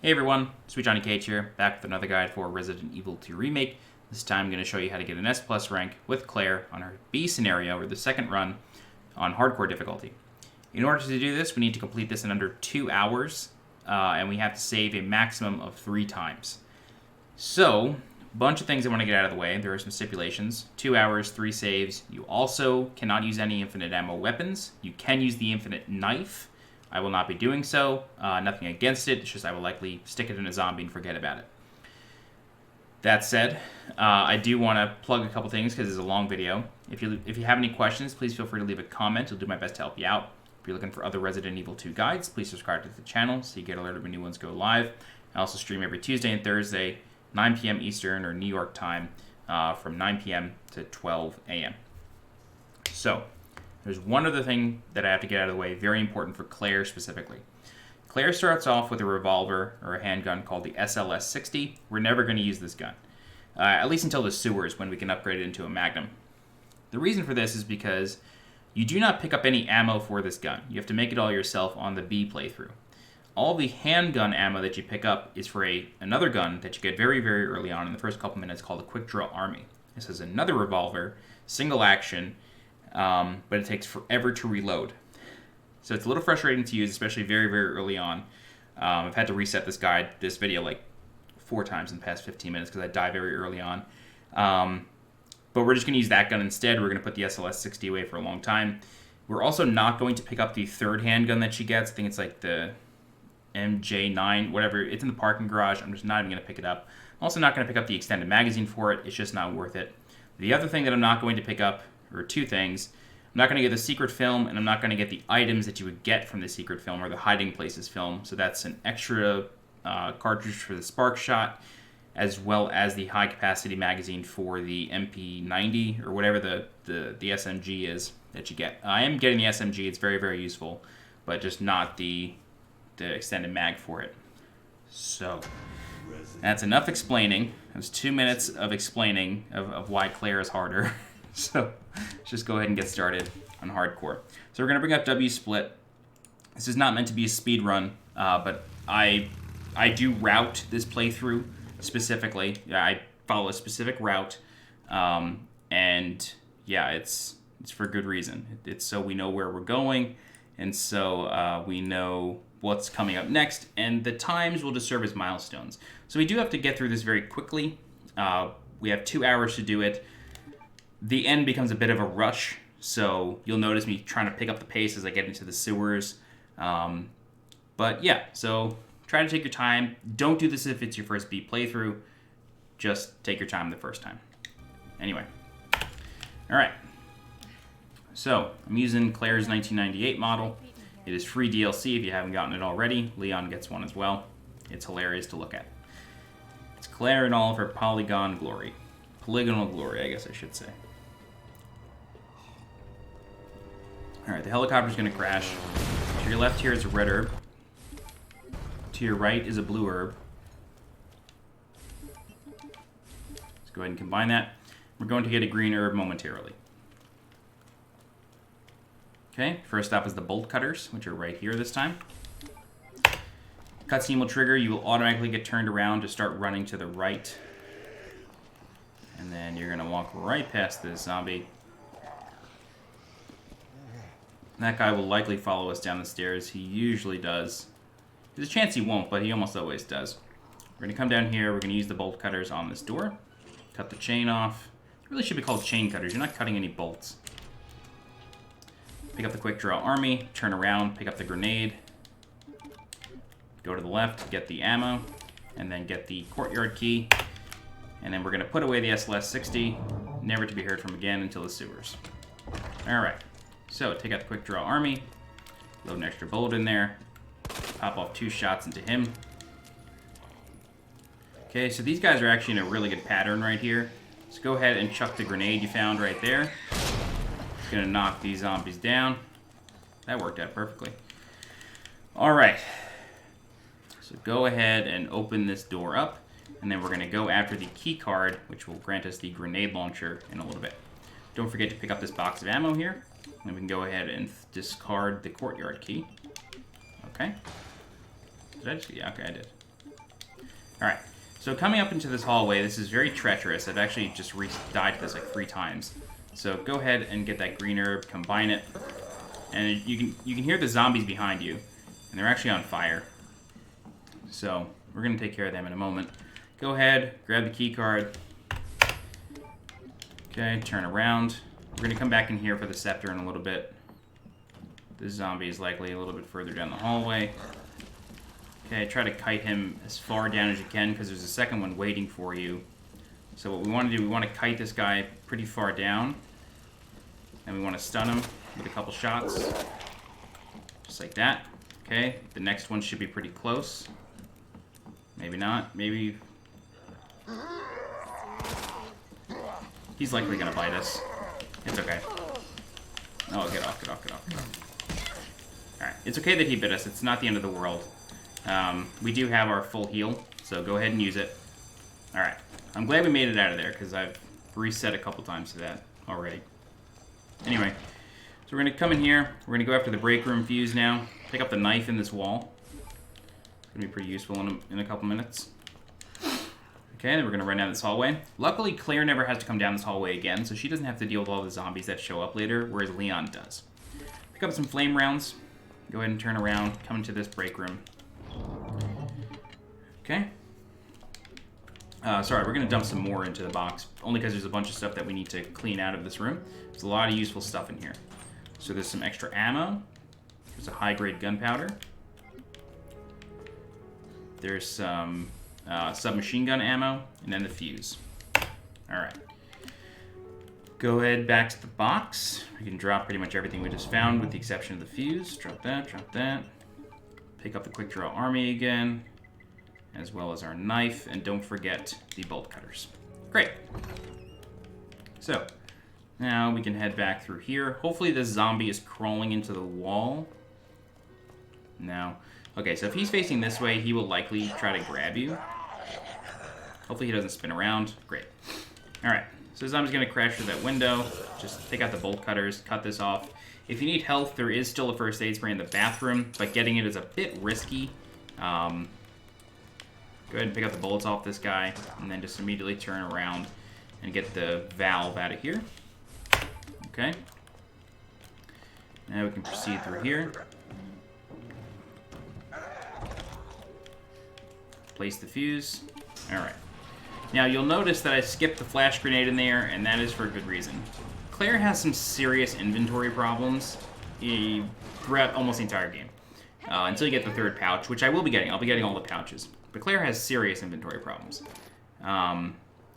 Hey everyone, SweetJohnnyCage here, back with another guide for Resident Evil 2 Remake. This time I'm going to show you how to get an S+ rank with Claire on her B scenario, or the second run, on hardcore difficulty. In order to do this, we need to complete this in under 2 hours, and we have to save a maximum of 3 times. So, a bunch of things I want to get out of the way. There are some stipulations. 2 hours, 3 saves. You also cannot use any infinite ammo weapons. You can use the infinite knife. I will not be doing so. Nothing against it. It's just I will likely stick it in a zombie and forget about it. That said, I do want to plug a couple things because it's a long video. If you have any questions, please feel free to leave a comment. I'll do my best to help you out. If you're looking for other Resident Evil 2 guides, please subscribe to the channel so you get alerted when new ones go live. I also stream every Tuesday and Thursday, 9 p.m. Eastern or New York time, from 9 p.m. to 12 a.m. So, there's one other thing that I have to get out of the way, very important for Claire specifically. Claire starts off with a revolver or a handgun called the SLS-60. We're never going to use this gun, at least until the sewers when we can upgrade it into a Magnum. The reason for this is because you do not pick up any ammo for this gun. You have to make it all yourself on the B playthrough. All the handgun ammo that you pick up is for another gun that you get very, very early on in the first couple minutes called the Quickdraw Army. This is another revolver, single action, but it takes forever to reload. So it's a little frustrating to use, especially very, very early on. I've had to reset this video like 4 times in the past 15 minutes because I die very early on. But we're just going to use that gun instead. We're going to put the SLS-60 away for a long time. We're also not going to pick up the third handgun that she gets. I think it's like the MJ9, whatever. It's in the parking garage. I'm just not even going to pick it up. I'm also not going to pick up the extended magazine for it. It's just not worth it. The other thing that I'm not going to pick up, or 2 things, I'm not going to get the secret film, and I'm not going to get the items that you would get from the secret film, or the hiding places film. So that's an extra cartridge for the spark shot, as well as the high capacity magazine for the MP90, or whatever the SMG is that you get. I am getting the SMG, it's very, very useful, but just not the extended mag for it. So, that's enough explaining. It was 2 minutes of explaining of why Claire is harder. So, let's just go ahead and get started on hardcore. So we're going to bring up W split. This is not meant to be a speed run, but I do route this playthrough specifically. Yeah, I follow a specific route, and yeah, it's for good reason. It's so we know where we're going, and so we know what's coming up next, and the times will just serve as milestones. So we do have to get through this very quickly. We have 2 hours to do it. The end becomes a bit of a rush, so you'll notice me trying to pick up the pace as I get into the sewers. But yeah, so try to take your time. Don't do this if it's your first B playthrough. Just take your time the first time. Anyway. Alright. So, I'm using Claire's 1998 model. It is free DLC if you haven't gotten it already. Leon gets one as well. It's hilarious to look at. It's Claire in all of her polygonal glory, I guess I should say. Alright, the helicopter's going to crash. To your left here is a red herb. To your right is a blue herb. Let's go ahead and combine that. We're going to get a green herb momentarily. Okay, first up is the bolt cutters, which are right here this time. Cutscene will trigger. You will automatically get turned around to start running to the right. And then you're going to walk right past this zombie. That guy will likely follow us down the stairs. He usually does. There's a chance he won't, but he almost always does. We're going to come down here. We're going to use the bolt cutters on this door. Cut the chain off. It really should be called chain cutters. You're not cutting any bolts. Pick up the Quickdraw Army. Turn around. Pick up the grenade. Go to the left. Get the ammo. And then get the courtyard key. And then we're going to put away the SLS-60. Never to be heard from again until the sewers. Alright. So, take out the Quickdraw Army. Load an extra bullet in there. Pop off 2 shots into him. Okay, so these guys are actually in a really good pattern right here. So go ahead and chuck the grenade you found right there. It's going to knock these zombies down. That worked out perfectly. Alright. So go ahead and open this door up. And then we're going to go after the keycard, which will grant us the grenade launcher in a little bit. Don't forget to pick up this box of ammo here. And we can go ahead and discard the courtyard key. Okay. Did I just... Yeah, okay, I did. Alright, so coming up into this hallway, this is very treacherous. I've actually just died to this like 3 times. So go ahead and get that green herb, combine it, and you can hear the zombies behind you, and they're actually on fire. So we're going to take care of them in a moment. Go ahead, grab the key card. Okay, turn around. We're going to come back in here for the scepter in a little bit. This zombie is likely a little bit further down the hallway. Okay, try to kite him as far down as you can because there's a second one waiting for you. So what we want to do, we want to kite this guy pretty far down. And we want to stun him with a couple shots. Just like that. Okay, the next one should be pretty close. Maybe not, maybe... He's likely going to bite us. It's okay. Oh, get off, get off, get off, get off. Alright, it's okay that he bit us. It's not the end of the world. We do have our full heal, so go ahead and use it. Alright, I'm glad we made it out of there, because I've reset a couple times to that already. Anyway, so we're going to come in here. We're going to go after the break room fuse now. Pick up the knife in this wall. It's going to be pretty useful in a couple minutes. Okay, then we're going to run down this hallway. Luckily, Claire never has to come down this hallway again, so she doesn't have to deal with all the zombies that show up later, whereas Leon does. Pick up some flame rounds. Go ahead and turn around. Come into this break room. Okay. Sorry, we're going to dump some more into the box, only because there's a bunch of stuff that we need to clean out of this room. There's a lot of useful stuff in here. So there's some extra ammo. There's a high-grade gunpowder. There's some submachine gun ammo, and then the fuse. Alright. Go ahead back to the box. We can drop pretty much everything we just found, with the exception of the fuse. Drop that, drop that. Pick up the Quickdraw Army again, as well as our knife, and don't forget the bolt cutters. Great. So, now we can head back through here. Hopefully this zombie is crawling into the wall. No. Okay, so if he's facing this way, he will likely try to grab you. Hopefully he doesn't spin around. Great. Alright, so this zombie's going to crash through that window. Just take out the bolt cutters, cut this off. If you need health, there is still a first aid spray in the bathroom, but getting it is a bit risky. Go ahead and pick up the bullets off this guy, and then just immediately turn around and get the valve out of here. Okay. Now we can proceed through here. Place the fuse. Alright. Now you'll notice that I skipped the flash grenade in there, and that is for a good reason. Claire has some serious inventory problems throughout almost the entire game. Until you get the third pouch, which I will be getting. I'll be getting all the pouches. But Claire has serious inventory problems.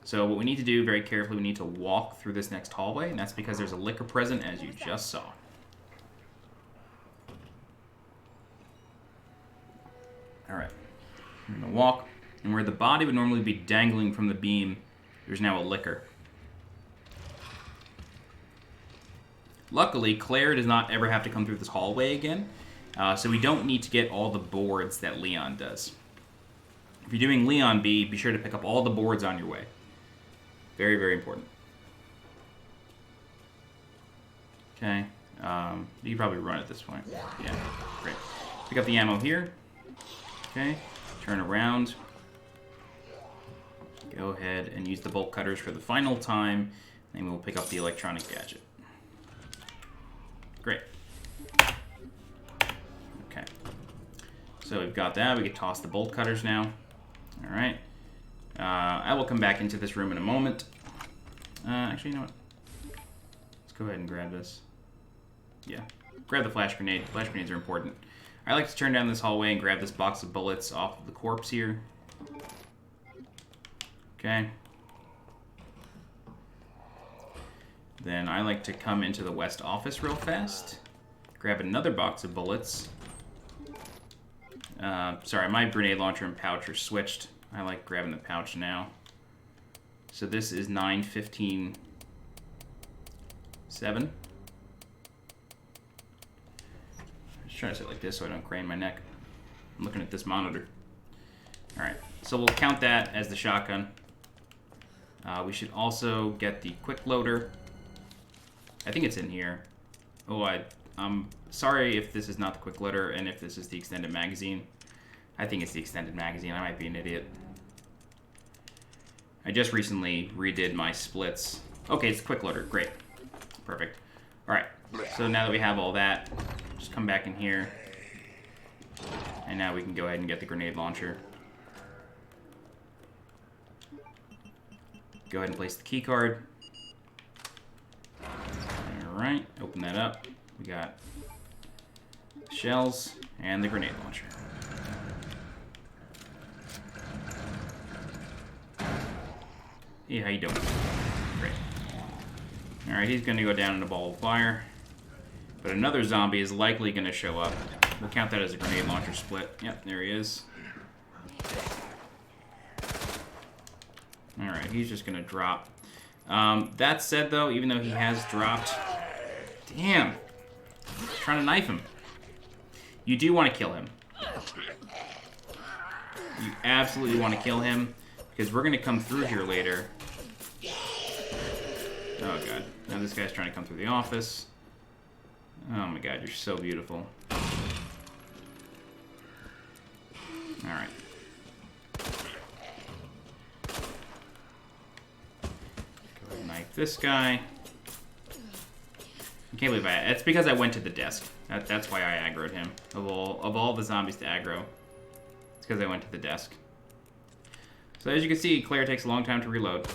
So what we need to do very carefully, we need to walk through this next hallway, and that's because there's a liquor present, as you just saw. Alright. We're going to walk, and where the body would normally be dangling from the beam, there's now a liquor. Luckily, Claire does not ever have to come through this hallway again, so we don't need to get all the boards that Leon does. If you're doing Leon B, be sure to pick up all the boards on your way. Very, very important. Okay. You can probably run at this point. Yeah, great. Pick up the ammo here. Okay. Turn around. Go ahead and use the bolt cutters for the final time. Then we'll pick up the electronic gadget. Great. Okay. So we've got that. We can toss the bolt cutters now. Alright. I will come back into this room in a moment. Actually, you know what? Let's go ahead and grab this. Yeah. Grab the flash grenade. Flash grenades are important. I like to turn down this hallway and grab this box of bullets off of the corpse here. Okay. Then I like to come into the west office real fast. Grab another box of bullets. Sorry, my grenade launcher and pouch are switched. I like grabbing the pouch now. So this is 9:15.7. Just trying to sit like this so I don't crane my neck. I'm looking at this monitor. Alright, so we'll count that as the shotgun. We should also get the quick loader. I think it's in here. Oh, I'm sorry if this is not the quick loader and if this is the extended magazine. I think it's the extended magazine. I might be an idiot. I just recently redid my splits. Okay, it's quick loader. Great. Perfect. Alright, so now that we have all that, just come back in here. And now we can go ahead and get the grenade launcher. Go ahead and place the key card. Alright, open that up. We got shells and the grenade launcher. Hey, how you doing? Great. Alright, he's going to go down in a ball of fire. But another zombie is likely going to show up. We'll count that as a grenade launcher split. Yep, there he is. Alright, he's just going to drop. That said, though, even though he has dropped... Damn! I'm trying to knife him. You do want to kill him. You absolutely want to kill him, because we're going to come through here later. Oh, God. Now this guy's trying to come through the office. Oh, my God. You're so beautiful. Alright. Go ahead and knife this guy. I can't believe It's because I went to the desk. That's why I aggroed him. Of all the zombies to aggro. It's because I went to the desk. So as you can see, Claire takes a long time to reload.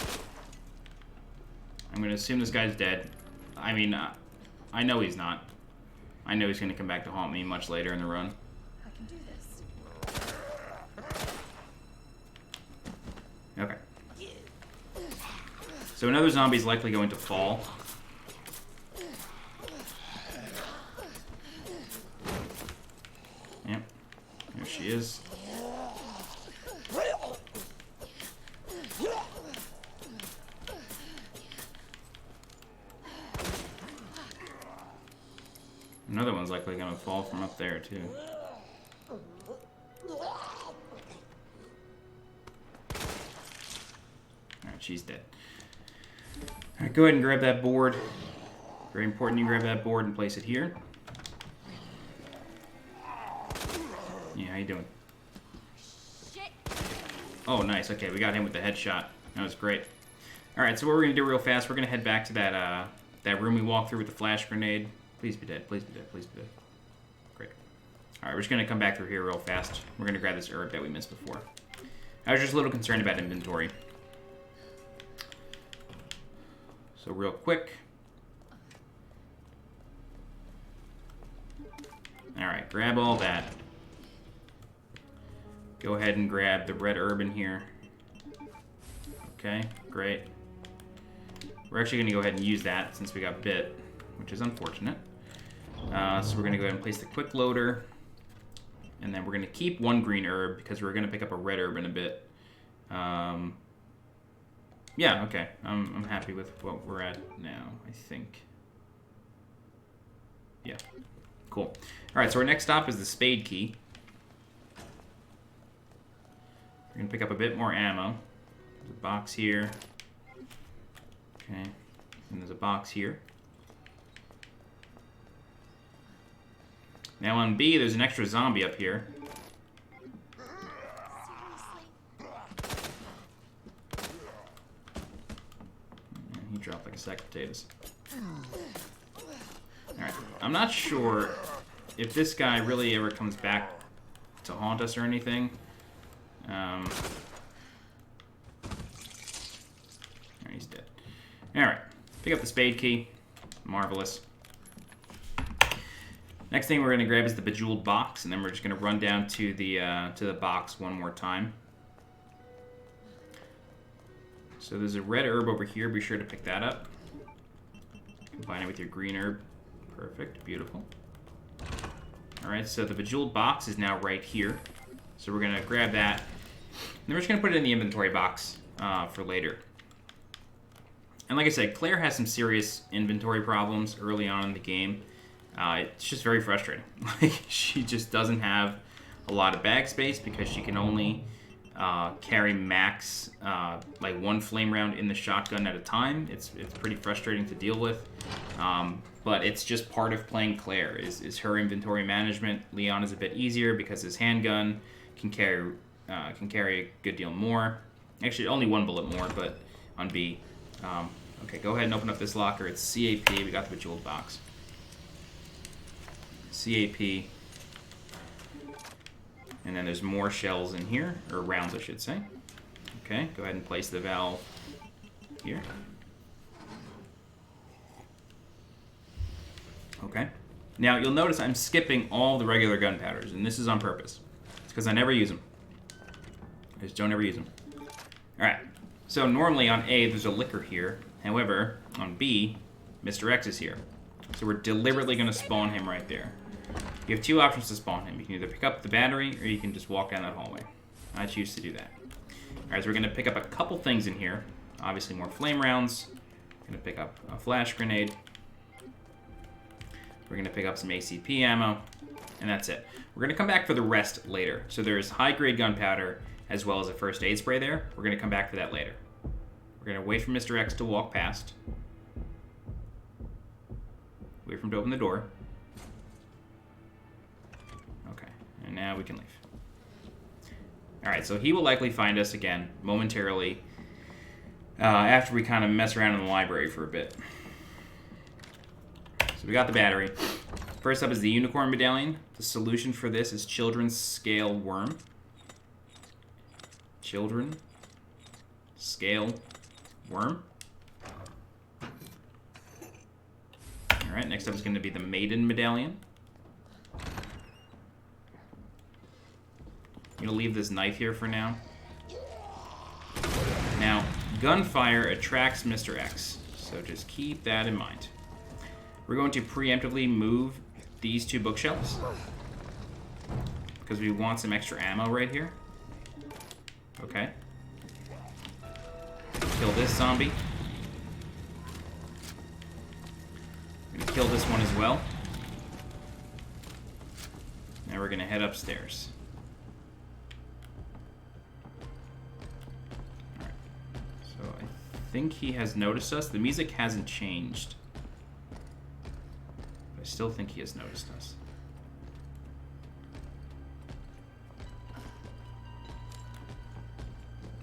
I'm going to assume this guy's dead. I mean, I know he's not. I know he's going to come back to haunt me much later in the run. I can do this. Okay. So another zombie's likely going to fall. Yep. There she is. Another one's likely going to fall from up there, too. Alright, she's dead. Alright, go ahead and grab that board. Very important you grab that board and place it here. Yeah, how you doing? Shit. Oh, nice. Okay, we got him with the headshot. That was great. Alright, so what we're going to do real fast, we're going to head back to that room we walked through with the flash grenade. Please be dead. Please be dead. Please be dead. Great. Alright, we're just going to come back through here real fast. We're going to grab this herb that we missed before. I was just a little concerned about inventory. So real quick. Alright, grab all that. Go ahead and grab the red herb in here. Okay, great. We're actually going to go ahead and use that since we got bit, which is unfortunate. So we're going to go ahead and place the quick loader. And then we're going to keep one green herb because we're going to pick up a red herb in a bit. Yeah, okay. I'm happy with what we're at now, I think. Yeah. Cool. Alright, so our next stop is the spade key. We're going to pick up a bit more ammo. There's a box here. Okay. And there's a box here. Now on B, there's an extra zombie up here. He dropped like a sack of potatoes. Alright, I'm not sure if this guy really ever comes back to haunt us or anything. Alright, he's dead. Alright, pick up the spade key. Marvelous. Next thing we're going to grab is the bejeweled box, and then we're just going to run down to the box one more time. So there's a red herb over here. Be sure to pick that up. Combine it with your green herb. Perfect. Beautiful. Alright, so the bejeweled box is now right here. So we're going to grab that. And then we're just going to put it in the inventory box for later. And like I said, Claire has some serious inventory problems early on in the game. It's just very frustrating. Like, she just doesn't have a lot of bag space because she can only carry max like one flame round in the shotgun at a time. It's pretty frustrating to deal with. But it's just part of playing Claire, is her inventory management. Leon is a bit easier because his handgun can carry a good deal more. Actually, only 1 bullet more, but on B. Okay, go ahead and open up this locker. It's CAP. We got the bejeweled box. CAP. And then there's more shells in here, or rounds, I should say. Okay, go ahead and place the valve here. Okay. Now, you'll notice I'm skipping all the regular gunpowders, and this is on purpose. It's because I never use them. I just don't ever use them. Alright, so normally on A, there's a liquor here. However, on B, Mr. X is here. So we're deliberately going to spawn him right there. You have 2 options to spawn him. You can either pick up the battery, or you can just walk down that hallway. I choose to do that. Alright, so we're going to pick up a couple things in here. Obviously more flame rounds. We're going to pick up a flash grenade. We're going to pick up some ACP ammo. And that's it. We're going to come back for the rest later. So there's high-grade gunpowder, as well as a first aid spray there. We're going to come back for that later. We're going to wait for Mr. X to walk past. Wait for him to open the door. Okay, and now we can leave. Alright, so he will likely find us again momentarily after we kind of mess around in the library for a bit. So we got the battery. First up is the unicorn medallion. The solution for this is children's scale worm. Children scale worm. Alright, next up is going to be the maiden medallion. I'm going to leave this knife here for now. Now, gunfire attracts Mr. X, so just keep that in mind. We're going to preemptively move these 2 bookshelves because we want some extra ammo right here. Okay. Kill this zombie. I'm going to kill this one as well. Now we're going to head upstairs. Alright. So I think he has noticed us. The music hasn't changed. But I still think he has noticed us.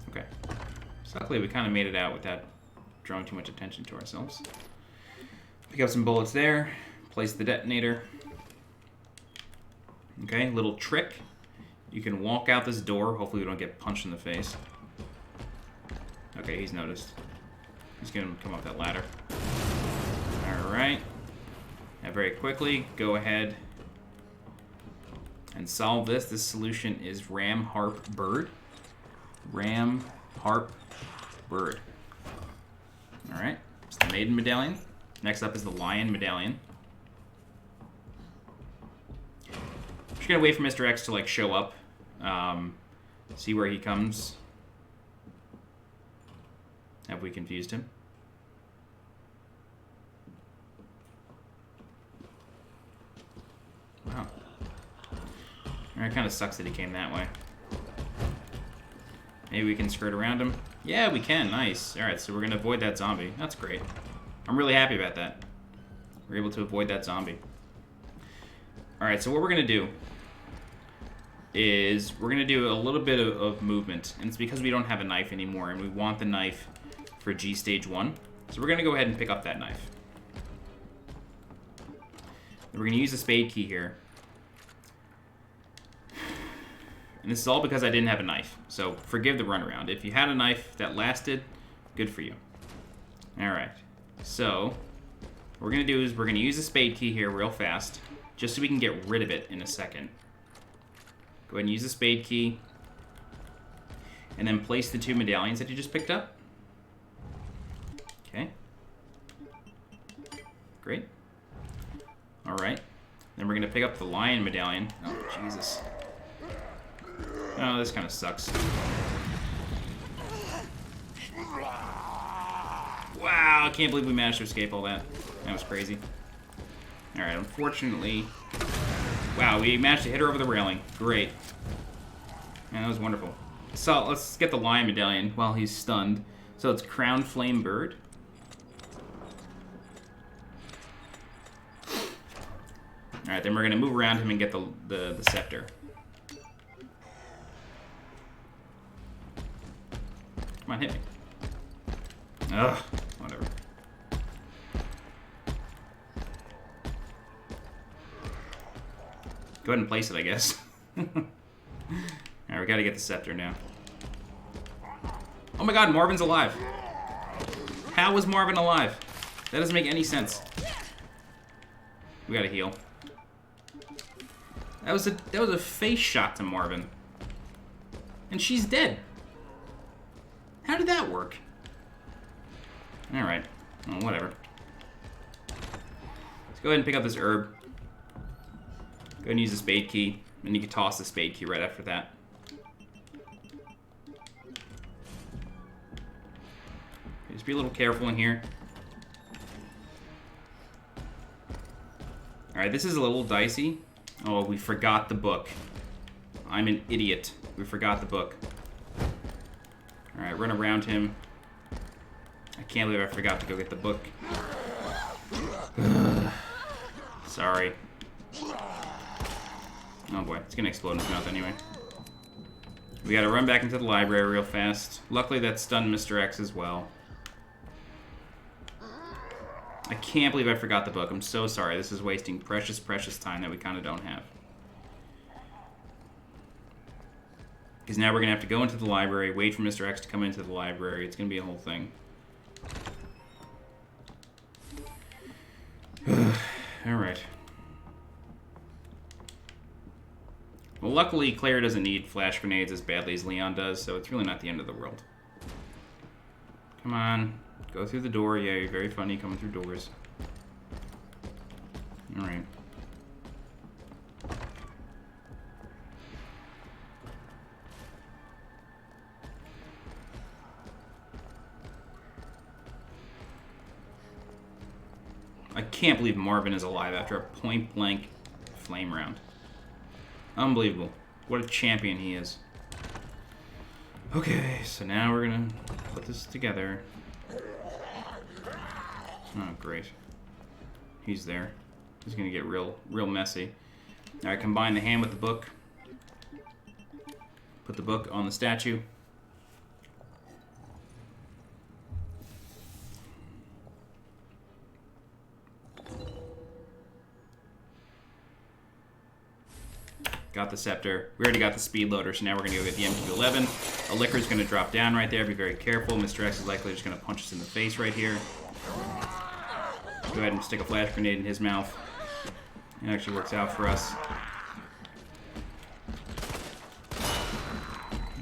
Okay. So luckily we kind of made it out without drawing too much attention to ourselves. Pick up some bullets there. Place the detonator. Okay, little trick. You can walk out this door. Hopefully we don't get punched in the face. Okay, he's noticed. He's gonna come up that ladder. Alright. Now very quickly, go ahead and solve this. This solution is ram, harp, bird. Ram, harp, bird. Alright, it's the maiden medallion. Next up is the lion medallion. I'm just gonna wait for Mr. X to like show up. See where he comes. Have we confused him? Wow. It kind of sucks that he came that way. Maybe we can skirt around him. Yeah, we can. Nice. Alright, so we're going to avoid that zombie. That's great. I'm really happy about that. We're able to avoid that zombie. Alright, so what we're going to do is we're going to do a little bit of movement. And it's because we don't have a knife anymore, and we want the knife for G Stage 1. So we're going to go ahead and pick up that knife. And we're going to use the spade key here. And this is all because I didn't have a knife. So forgive the runaround. If you had a knife that lasted, good for you. Alright. So what we're going to do is we're going to use the spade key here real fast, just so we can get rid of it in a second. Go ahead and use the spade key. And then place the 2 medallions that you just picked up. Okay. Great. Alright. Then we're going to pick up the lion medallion. Oh, Jesus. Oh, this kind of sucks. Wow, I can't believe we managed to escape all that. That was crazy. Alright, unfortunately... Wow, we managed to hit her over the railing. Great. Man, that was wonderful. So, let's get the lion medallion while he's stunned. So it's Crown Flame Bird. Alright, then we're going to move around him and get the scepter. Come on, hit me. Ugh, whatever. Go ahead and place it, I guess. Alright, we gotta get the scepter now. Oh my god, Marvin's alive. How was Marvin alive? That doesn't make any sense. We gotta heal. That was a face shot to Marvin. And she's dead. How did that work? Alright. Well, whatever. Let's go ahead and pick up this herb. Go ahead and use the spade key. And you can toss the spade key right after that. Just be a little careful in here. Alright, this is a little dicey. Oh, we forgot the book. I'm an idiot. We forgot the book. Alright, run around him. I can't believe I forgot to go get the book. Sorry. Oh boy, it's gonna explode in his mouth anyway. We gotta run back into the library real fast. Luckily that stunned Mr. X as well. I can't believe I forgot the book. I'm so sorry. This is wasting precious, precious time that we kind of don't have. Because now we're going to have to go into the library, wait for Mr. X to come into the library. It's going to be a whole thing. Alright. Well, luckily, Claire doesn't need flash grenades as badly as Leon does, so it's really not the end of the world. Come on. Go through the door. Yeah, you're very funny coming through doors. Alright. I can't believe Marvin is alive after a point-blank flame round. Unbelievable. What a champion he is. Okay, so now we're gonna put this together. Oh, great. He's there. He's gonna get real messy. Alright, combine the hand with the book. Put the book on the statue. Got the scepter. We already got the speed loader, so now we're going to go get the MQ-11. A liquor's going to drop down right there. Be very careful. Mr. X is likely just going to punch us in the face right here. Go ahead and stick a flash grenade in his mouth. It actually works out for us.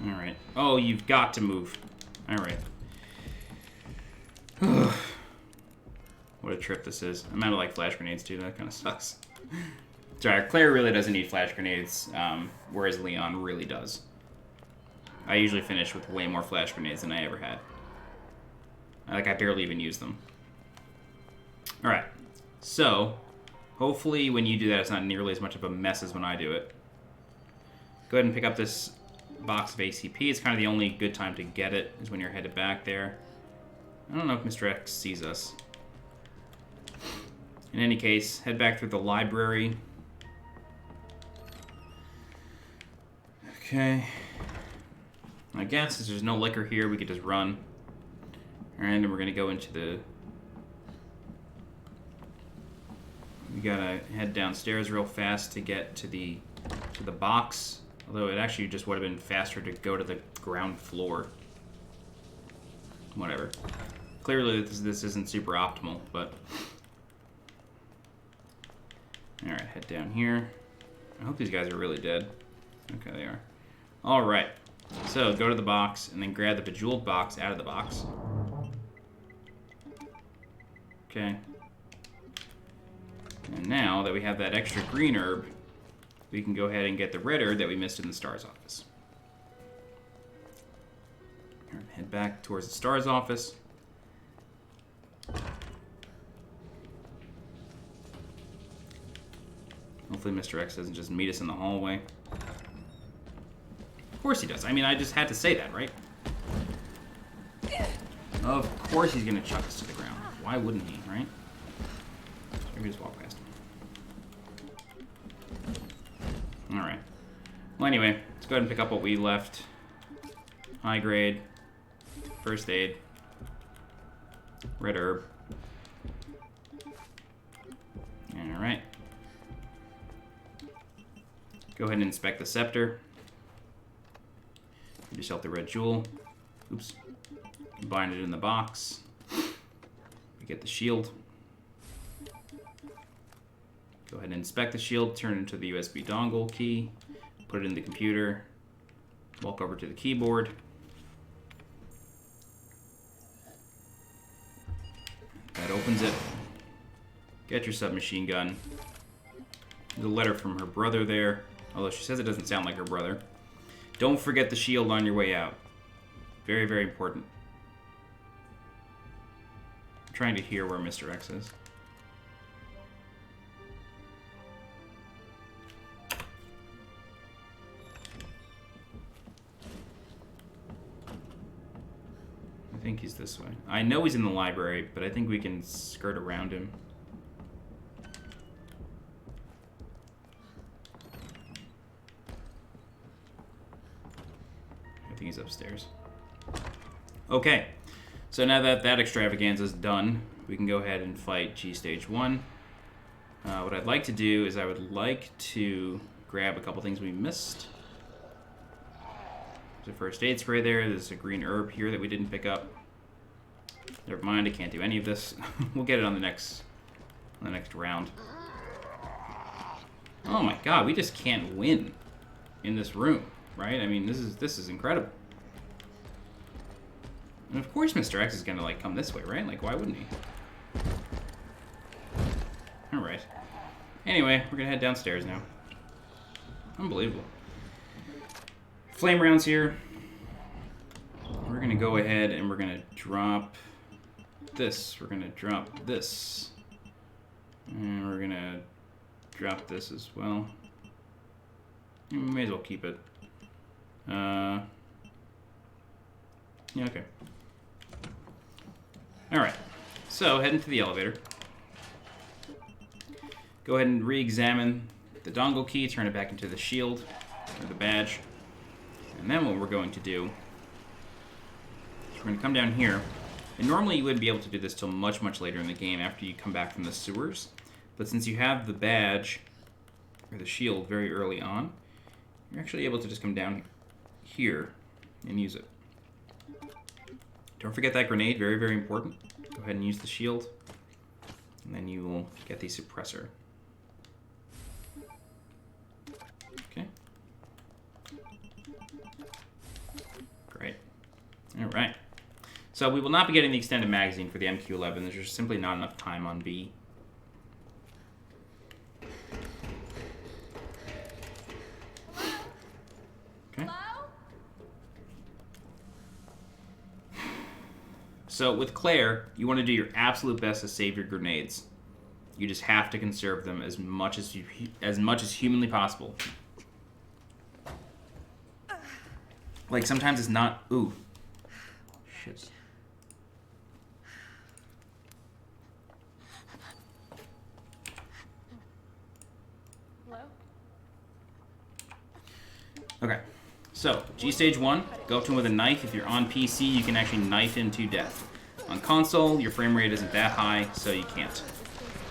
Alright. Oh, you've got to move. Alright. What a trip this is. I'm out of, like, flash grenades, too. That kind of sucks. Sorry, Claire really doesn't need flash grenades, whereas Leon really does. I usually finish with way more flash grenades than I ever had. I barely even use them. Alright, so, hopefully when you do that, it's not nearly as much of a mess as when I do it. Go ahead and pick up this box of ACP. It's kind of the only good time to get it, is when you're headed back there. I don't know if Mr. X sees us. In any case, head back through the library. Okay. I guess since there's no liquor here, we could just run. And then we're gonna go into the... We gotta head downstairs real fast to get to the box. Although it actually just would have been faster to go to the ground floor. Whatever. Clearly this isn't super optimal, but... Alright, head down here. I hope these guys are really dead. Okay, they are. Alright. So, go to the box, and then grab the bejeweled box out of the box. Okay. And now that we have that extra green herb, we can go ahead and get the red herb that we missed in the STARS office. Alright, head back towards the STARS office. Hopefully Mr. X doesn't just meet us in the hallway. Of course he does. I mean, I just had to say that, right? Of course he's going to chuck us to the ground. Why wouldn't he, right? Maybe just walk past him. Alright. Well, anyway, let's go ahead and pick up what we left. High grade. First aid. Red herb. Alright. Go ahead and inspect the scepter. Give yourself the red jewel. Oops. Combine it in the box. You get the shield. Go ahead and inspect the shield. Turn it into the USB dongle key. Put it in the computer. Walk over to the keyboard. That opens it. Get your submachine gun. There's a letter from her brother there, although she says it doesn't sound like her brother. Don't forget the shield on your way out. Very, very important. I'm trying to hear where Mr. X is. I think he's this way. I know he's in the library, but I think we can skirt around him. I think he's upstairs. Okay, so now that that extravaganza is done, we can go ahead and fight G Stage 1. What I'd like to do is I would like to grab a couple things we missed. There's a first aid spray there. There's a green herb here that we didn't pick up. Never mind, I can't do any of this. We'll get it on the next round. Oh my god, we just can't win in this room, right? I mean, this is incredible. And of course Mr. X is gonna like come this way, right? Like, why wouldn't he? Alright. Anyway, we're gonna head downstairs now. Unbelievable. Flame rounds here. We're gonna go ahead and we're gonna drop this. We're gonna drop this. And we're gonna drop this as well. We may as well keep it. Yeah, okay. Alright. So, heading to the elevator. Go ahead and re-examine the dongle key, turn it back into the shield, or the badge. And then what we're going to do is we're going to come down here. And normally you wouldn't be able to do this till much, much later in the game after you come back from the sewers. But since you have the badge, or the shield, very early on, you're actually able to just come down here and use it. Don't forget that grenade, very, very important. Go ahead and use the shield. And then you will get the suppressor. Okay. Great. Alright. So we will not be getting the extended magazine for the MQ-11. There's just simply not enough time on B. Okay. So with Claire, you want to do your absolute best to save your grenades. You just have to conserve them as much as humanly possible. Like sometimes it's not. Ooh, shit. Hello? Okay, so G Stage 1, go up to him with a knife. If you're on PC, you can actually knife him to death. On console, your frame rate isn't that high, so you can't.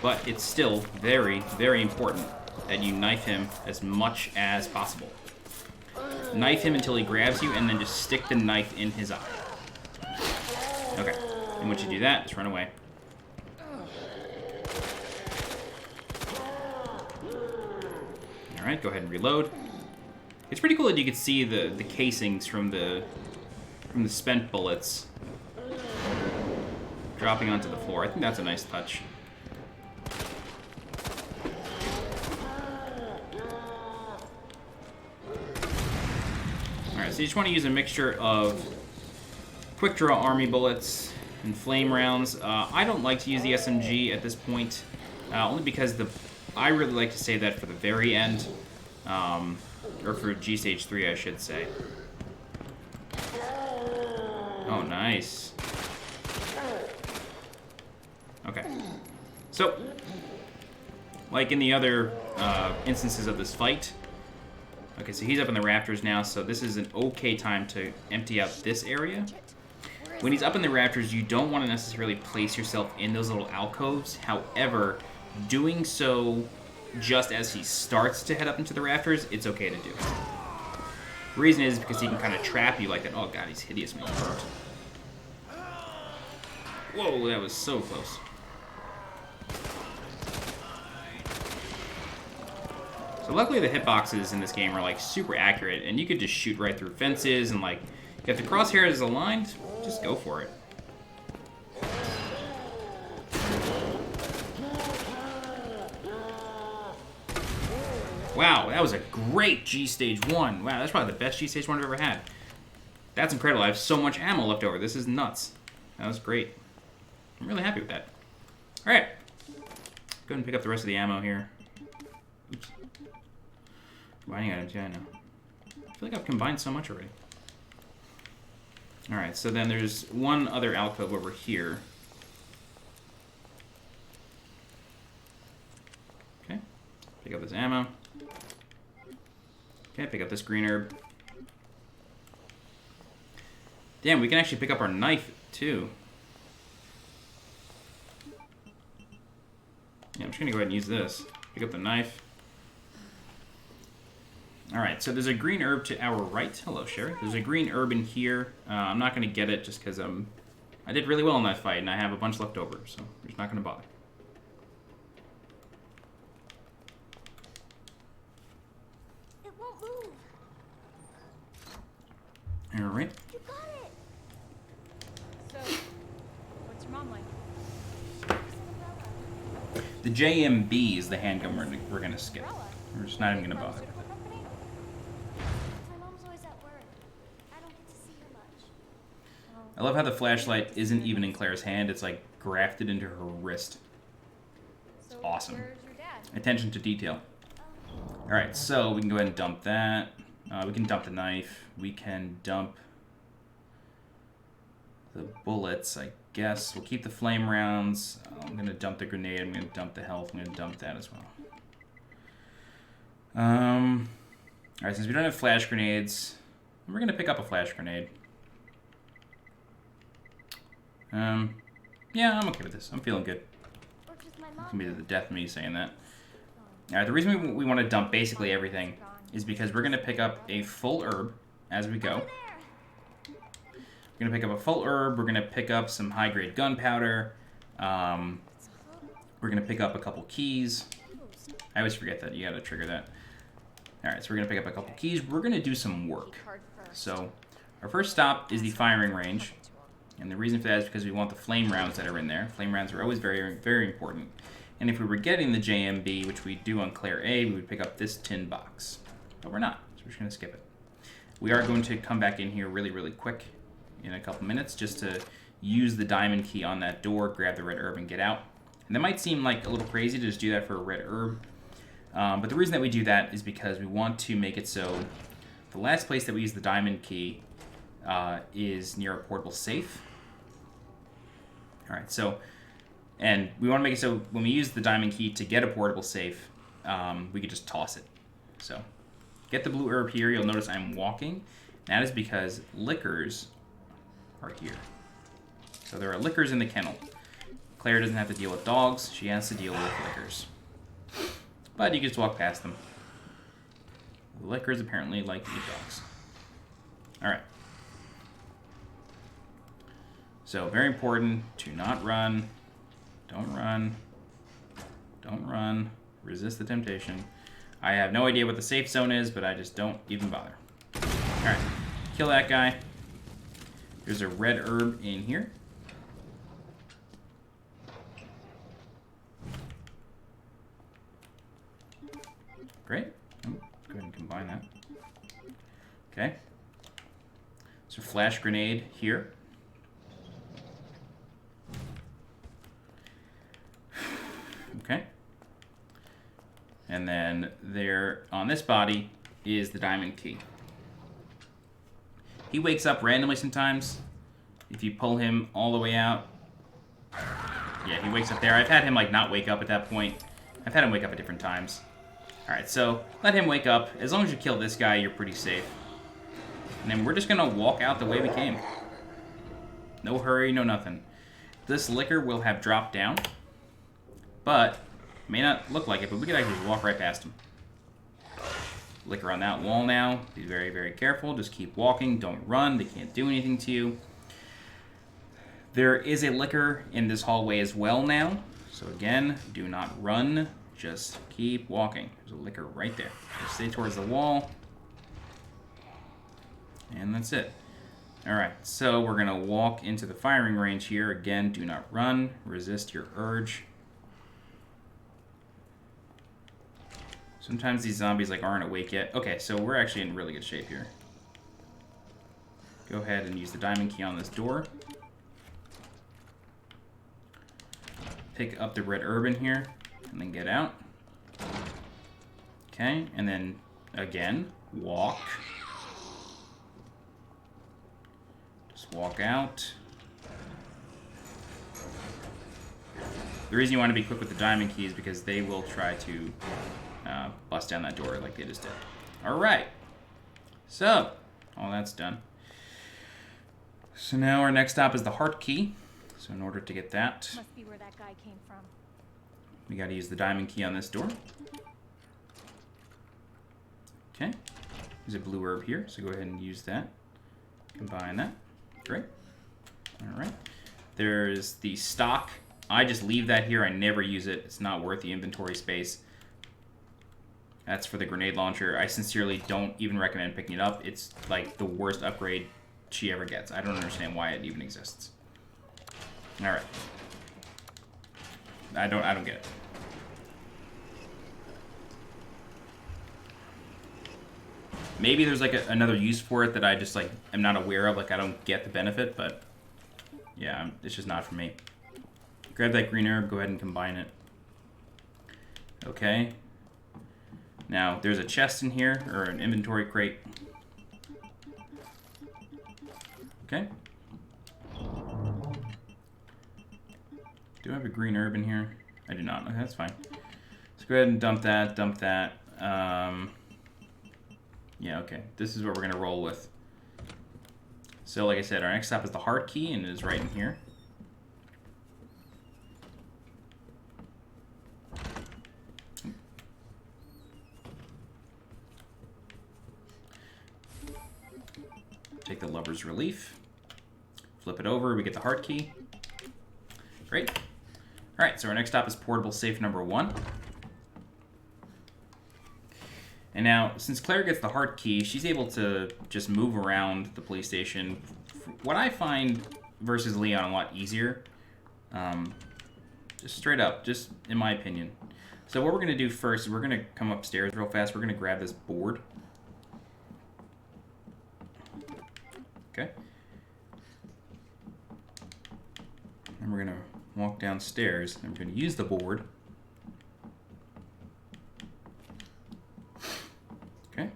But it's still very, very important that you knife him as much as possible. Knife him until he grabs you, and then just stick the knife in his eye. Okay, and once you do that, just run away. Alright, go ahead and reload. It's pretty cool that you can see the casings from the spent bullets dropping onto the floor. I think that's a nice touch. Alright, so you just want to use a mixture of Quickdraw Army bullets and flame rounds. I don't like to use the SMG at this point, only because I really like to save that for the very end. Or for G Stage 3, I should say. Oh, nice. Okay. So, like in the other instances of this fight, okay, so he's up in the rafters now, so this is an okay time to empty out this area. When he's up in the rafters, you don't want to necessarily place yourself in those little alcoves. However, doing so just as he starts to head up into the rafters, it's okay to do. The reason is because he can kind of trap you like that. Oh god, he's hideous, man. Whoa, that was so close. So luckily the hitboxes in this game are like super accurate, and you could just shoot right through fences, and like if the crosshair is aligned, just go for it. Wow, that was a great G Stage 1. Wow, that's probably the best G Stage 1 I've ever had. That's incredible. I have so much ammo left over. This is nuts. That was great. I'm really happy with that. Alright. Go ahead and pick up the rest of the ammo here. Oops. Combining items, yeah, I know. I feel like I've combined so much already. Alright, so then there's one other alcove over here. Okay. Pick up this ammo. Okay, pick up this green herb. Damn, we can actually pick up our knife, too. Yeah, I'm just gonna go ahead and use this. Pick up the knife. Alright, so there's a green herb to our right. Hello, Sherry. There's a green herb in here. I'm not gonna get it just because I did really well in that fight, and I have a bunch left over, so I'm just not gonna bother. It won't move. Alright. You got it. So, what's your mom like? The JMB is the handgun we're gonna skip. We're just not even gonna bother. Pharmaceutical company? My mom's always at work. I don't get to see her much. I love how the flashlight isn't even in Claire's hand. It's like grafted into her wrist. So, awesome. where's your dad? Attention to detail. Alright, so we can go ahead and dump that. We can dump the knife. We can dump the bullets, I guess. We'll keep the flame rounds. I'm going to dump the grenade. I'm going to dump the health. I'm going to dump that as well. Alright, since we don't have flash grenades, we're going to pick up a flash grenade. Yeah, I'm okay with this. I'm feeling good. Or just my It's mom. going to be the death of me saying that. Alright, the reason we want to dump basically everything is because we're going to pick up a full herb as we go. We're going to pick up a full herb. We're going to pick up some high-grade gunpowder. We're going to pick up a couple keys. I always forget that. You got to trigger that. Alright, so we're going to pick up a couple keys. We're going to do some work. So, our first stop is the firing range. And the reason for that is because we want the flame rounds that are in there. Flame rounds are always very, very important. And if we were getting the JMB, which we do on Claire A, we would pick up this tin box. But we're not, so we're just going to skip it. We are going to come back in here really, really quick in a couple minutes just to use the diamond key on that door, grab the red herb, and get out. And that might seem like a little crazy to just do that for a red herb. But the reason that we do that is because we want to make it so the last place that we use the diamond key is near a portable safe. Alright, so, and we want to make it so when we use the diamond key to get a portable safe, we could just toss it. So, get the blue herb here. You'll notice I'm walking. That is because liquors are here. So there are liquors in the kennel. Claire doesn't have to deal with dogs. She has to deal with liquors. But you can just walk past them. The liquors apparently like to eat dogs. Alright. So, very important to not run. Don't run. Don't run. Resist the temptation. I have no idea what the safe zone is, but I just don't even bother. Alright. Kill that guy. There's a red herb in here. Great. Oh, go ahead and combine that. Okay. So flash grenade here. Okay. And then there on this body is the diamond key. He wakes up randomly sometimes. If you pull him all the way out. Yeah, he wakes up there. I've had him like not wake up at that point. I've had him wake up at different times. Alright, so let him wake up. As long as you kill this guy, you're pretty safe. And then we're just gonna walk out the way we came. No hurry, no nothing. This liquor will have dropped down, but may not look like it, but we could actually walk right past him. Liquor on that wall now. Be very, very careful. Just keep walking. Don't run. They can't do anything to you. There is a liquor in this hallway as well now. So again, do not run. Just keep walking. There's a liquor right there. Just stay towards the wall. And that's it. Alright, so we're going to walk into the firing range here. Again, do not run. Resist your urge. Sometimes these zombies aren't awake yet. Okay, so we're actually in really good shape here. Go ahead and use the diamond key on this door. Pick up the red herb in here, and then get out. Okay, and then, again, walk. Just walk out. The reason you want to be quick with the diamond key is because they will try to bust down that door like they just did. Alright. So, all that's done. So now our next stop is the heart key. So in order to get that, Must be where that guy came from. we got to use the diamond key on this door. Okay. There's a blue herb here, so go ahead and use that. Combine that. Great. Alright. There's the stock. I just leave that here. I never use it. It's not worth the inventory space. That's for the grenade launcher. I sincerely don't even recommend picking it up. It's like the worst upgrade she ever gets. I don't understand why it even exists. Alright. I don't get it. Maybe there's another use for it that I just am not aware of. I don't get the benefit, but yeah, it's just not for me. Grab that green herb, go ahead and combine it. Okay. Now, there's a chest in here, or an inventory crate. Okay. Do I have a green herb in here? I do not. Okay, that's fine. Let's go ahead and dump that, dump that. Yeah, okay. This is what we're going to roll with. So, like I said, our next stop is the heart key, and it is right in here. Take the lover's relief. Flip it over, we get the heart key. Great. Alright, so our next stop is portable safe number 1. And now, since Claire gets the heart key, she's able to just move around the police station. What I find versus Leon a lot easier. Just straight up, just in my opinion. So what we're going to do first is we're going to come upstairs real fast. We're going to grab this board. Okay. And we're going to walk downstairs, and we're going to use the board. Okay.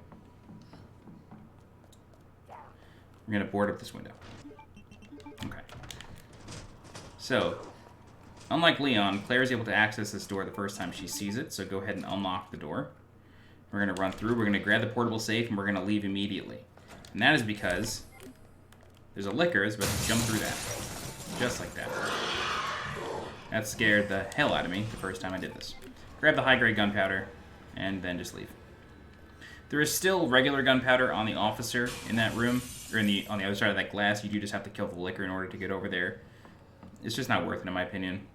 We're going to board up this window. Okay. So, unlike Leon, Claire is able to access this door the first time she sees it, so go ahead and unlock the door. We're going to run through, we're going to grab the portable safe, and we're going to leave immediately. And that is because there's a liquor that's about to jump through that. Just like that. That scared the hell out of me the first time I did this. Grab the high-grade gunpowder, and then just leave. There is still regular gunpowder on the officer in that room, or on the other side of that glass. You do just have to kill the liquor in order to get over there. It's just not worth it, in my opinion,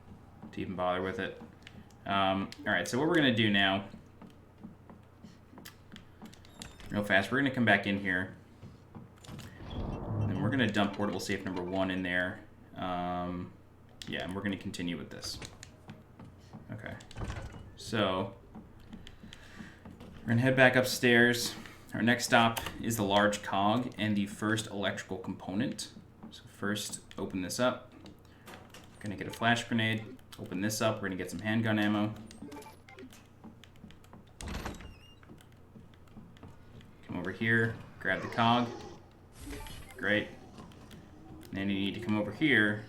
to even bother with it. Alright, so what we're going to do now, real fast, we're going to come back in here. And we're going to dump portable safe number 1 in there. Yeah, and we're going to continue with this. Okay. So, we're going to head back upstairs. Our next stop is the large cog and the first electrical component. So first, open this up. We're going to get a flash grenade. Open this up. We're going to get some handgun ammo. Come over here. Grab the cog. Great. And then you need to come over here.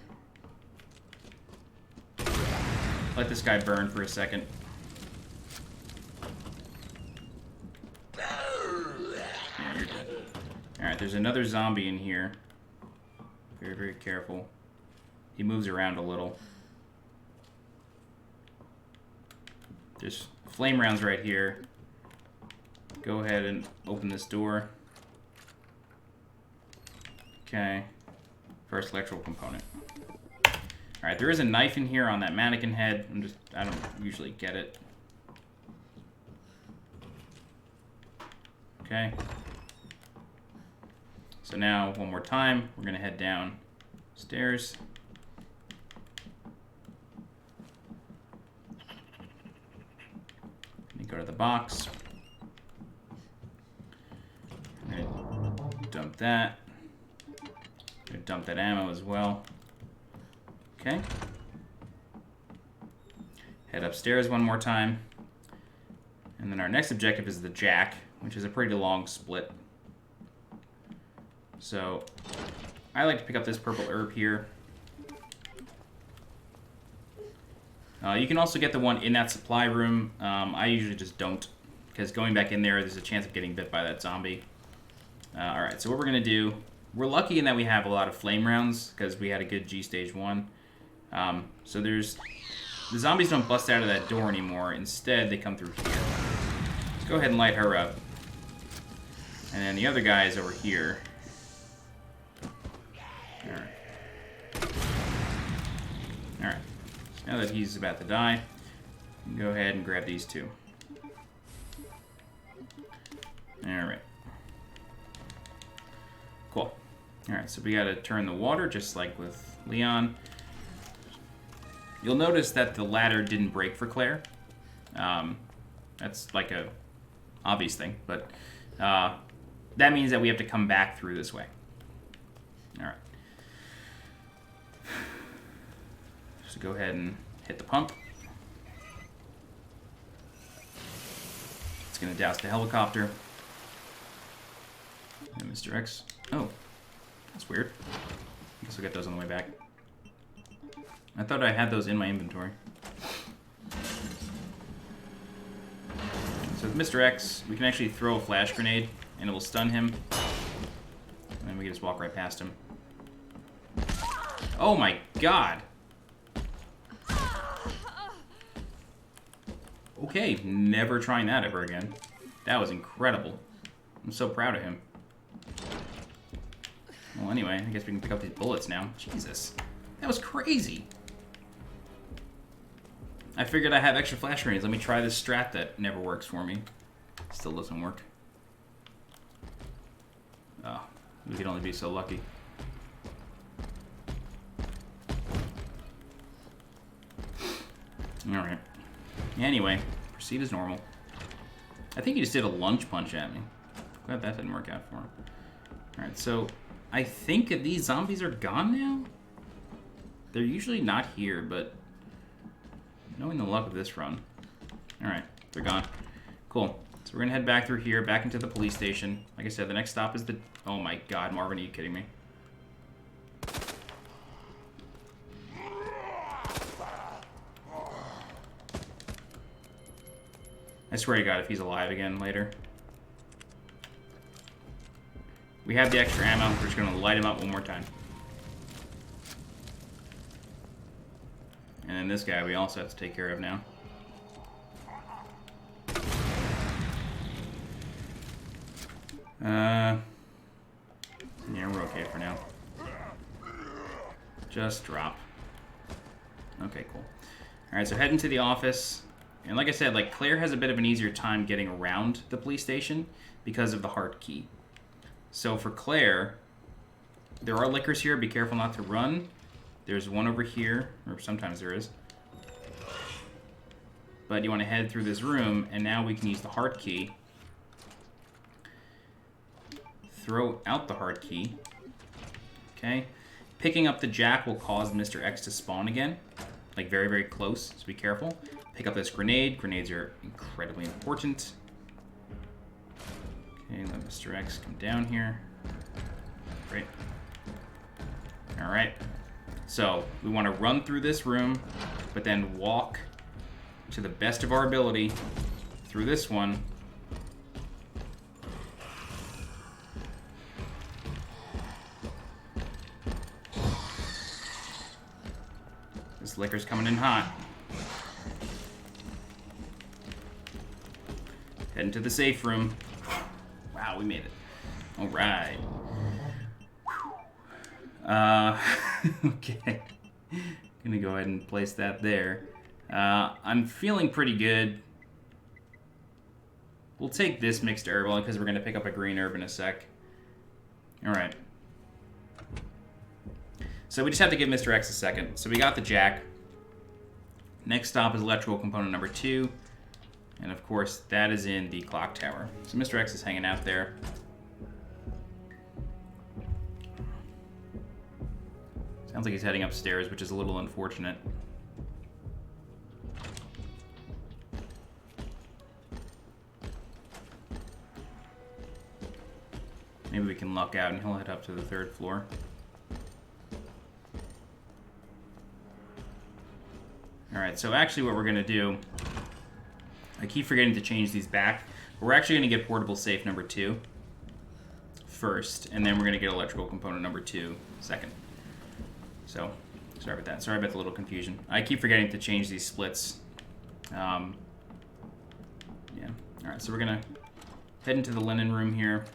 Let this guy burn for a second. Yeah, you're dead. Alright, there's another zombie in here. Very, very careful. he moves around a little. There's flame rounds right here. Go ahead and open this door. Okay. First electrical component. Alright, there is a knife in here on that mannequin head. I don't usually get it. Okay. So now, one more time, we're gonna head downstairs. Go to the box. I'm gonna dump that. I'm gonna dump that ammo as well. Okay. Head upstairs one more time. And then our next objective is the jack, which is a pretty long split. So I like to pick up this purple herb here. You can also get the one in that supply room. I usually just don't, because going back in there's a chance of getting bit by that zombie. Alright, so what we're going to do, we're lucky in that we have a lot of flame rounds, because we had a good G stage 1. So the zombies don't bust out of that door anymore. Instead, they come through here. Let's go ahead and light her up. And then the other guy is over here. Alright. Alright. Now that he's about to die, go ahead and grab these two. Alright. Cool. Alright, so we gotta turn the water, just like with Leon. You'll notice that the ladder didn't break for Claire. That's like a obvious thing, but that means that we have to come back through this way. Alright. So go ahead and hit the pump. It's going to douse the helicopter. And Mr. X. Oh, that's weird. I guess I'll get those on the way back. I thought I had those in my inventory. So with Mr. X, we can actually throw a flash grenade, and it will stun him. And then we can just walk right past him. Oh my god! Okay, never trying that ever again. That was incredible. I'm so proud of him. Well, anyway, I guess we can pick up these bullets now. Jesus. That was crazy. I figured I have extra flash grenades. Let me try this strat that never works for me. Still doesn't work. Oh, we could only be so lucky. Alright. Anyway, proceed as normal. I think he just did a lunge punch at me. Glad that didn't work out for him. Alright, so I think these zombies are gone now? They're usually not here, but knowing the luck of this run. Alright, they're gone. Cool. So we're gonna head back through here, back into the police station. Like I said, the next stop is the... Oh my god, Marvin, are you kidding me? I swear to God, if he's alive again later. We have the extra ammo. We're just going to light him up one more time. And then this guy we also have to take care of now. Yeah, we're okay for now. Just drop. Okay, cool. Alright, so heading to the office. And like I said, like Claire has a bit of an easier time getting around the police station because of the heart key. So for Claire, there are lickers here. Be careful not to run. There's one over here, or sometimes there is. But you want to head through this room, and now we can use the heart key. Throw out the heart key. Okay. Picking up the jack will cause Mr. X to spawn again. Like very, very close, so be careful. Pick up this grenade. Grenades are incredibly important. Okay, let Mr. X come down here. Great. Alright. So, we want to run through this room, but then walk to the best of our ability through this one. This liquor's coming in hot. Heading to the safe room. Wow, we made it. All right. Okay. Gonna go ahead and place that there. I'm feeling pretty good. We'll take this mixed herb only because we're gonna pick up a green herb in a sec. All right. So we just have to give Mr. X a second. So we got the jack. Next stop is electrical component number 2. And of course, that is in the clock tower. So Mr. X is hanging out there. Sounds like he's heading upstairs, which is a little unfortunate. Maybe we can luck out and he'll head up to the 3rd floor. Alright, so actually what we're going to do... I keep forgetting to change these back. We're actually going to get portable safe number 2 first, and then we're going to get electrical component number 2 second. So, sorry about that. Sorry about the little confusion. I keep forgetting to change these splits. Yeah. Alright, so we're going to head into the linen room here.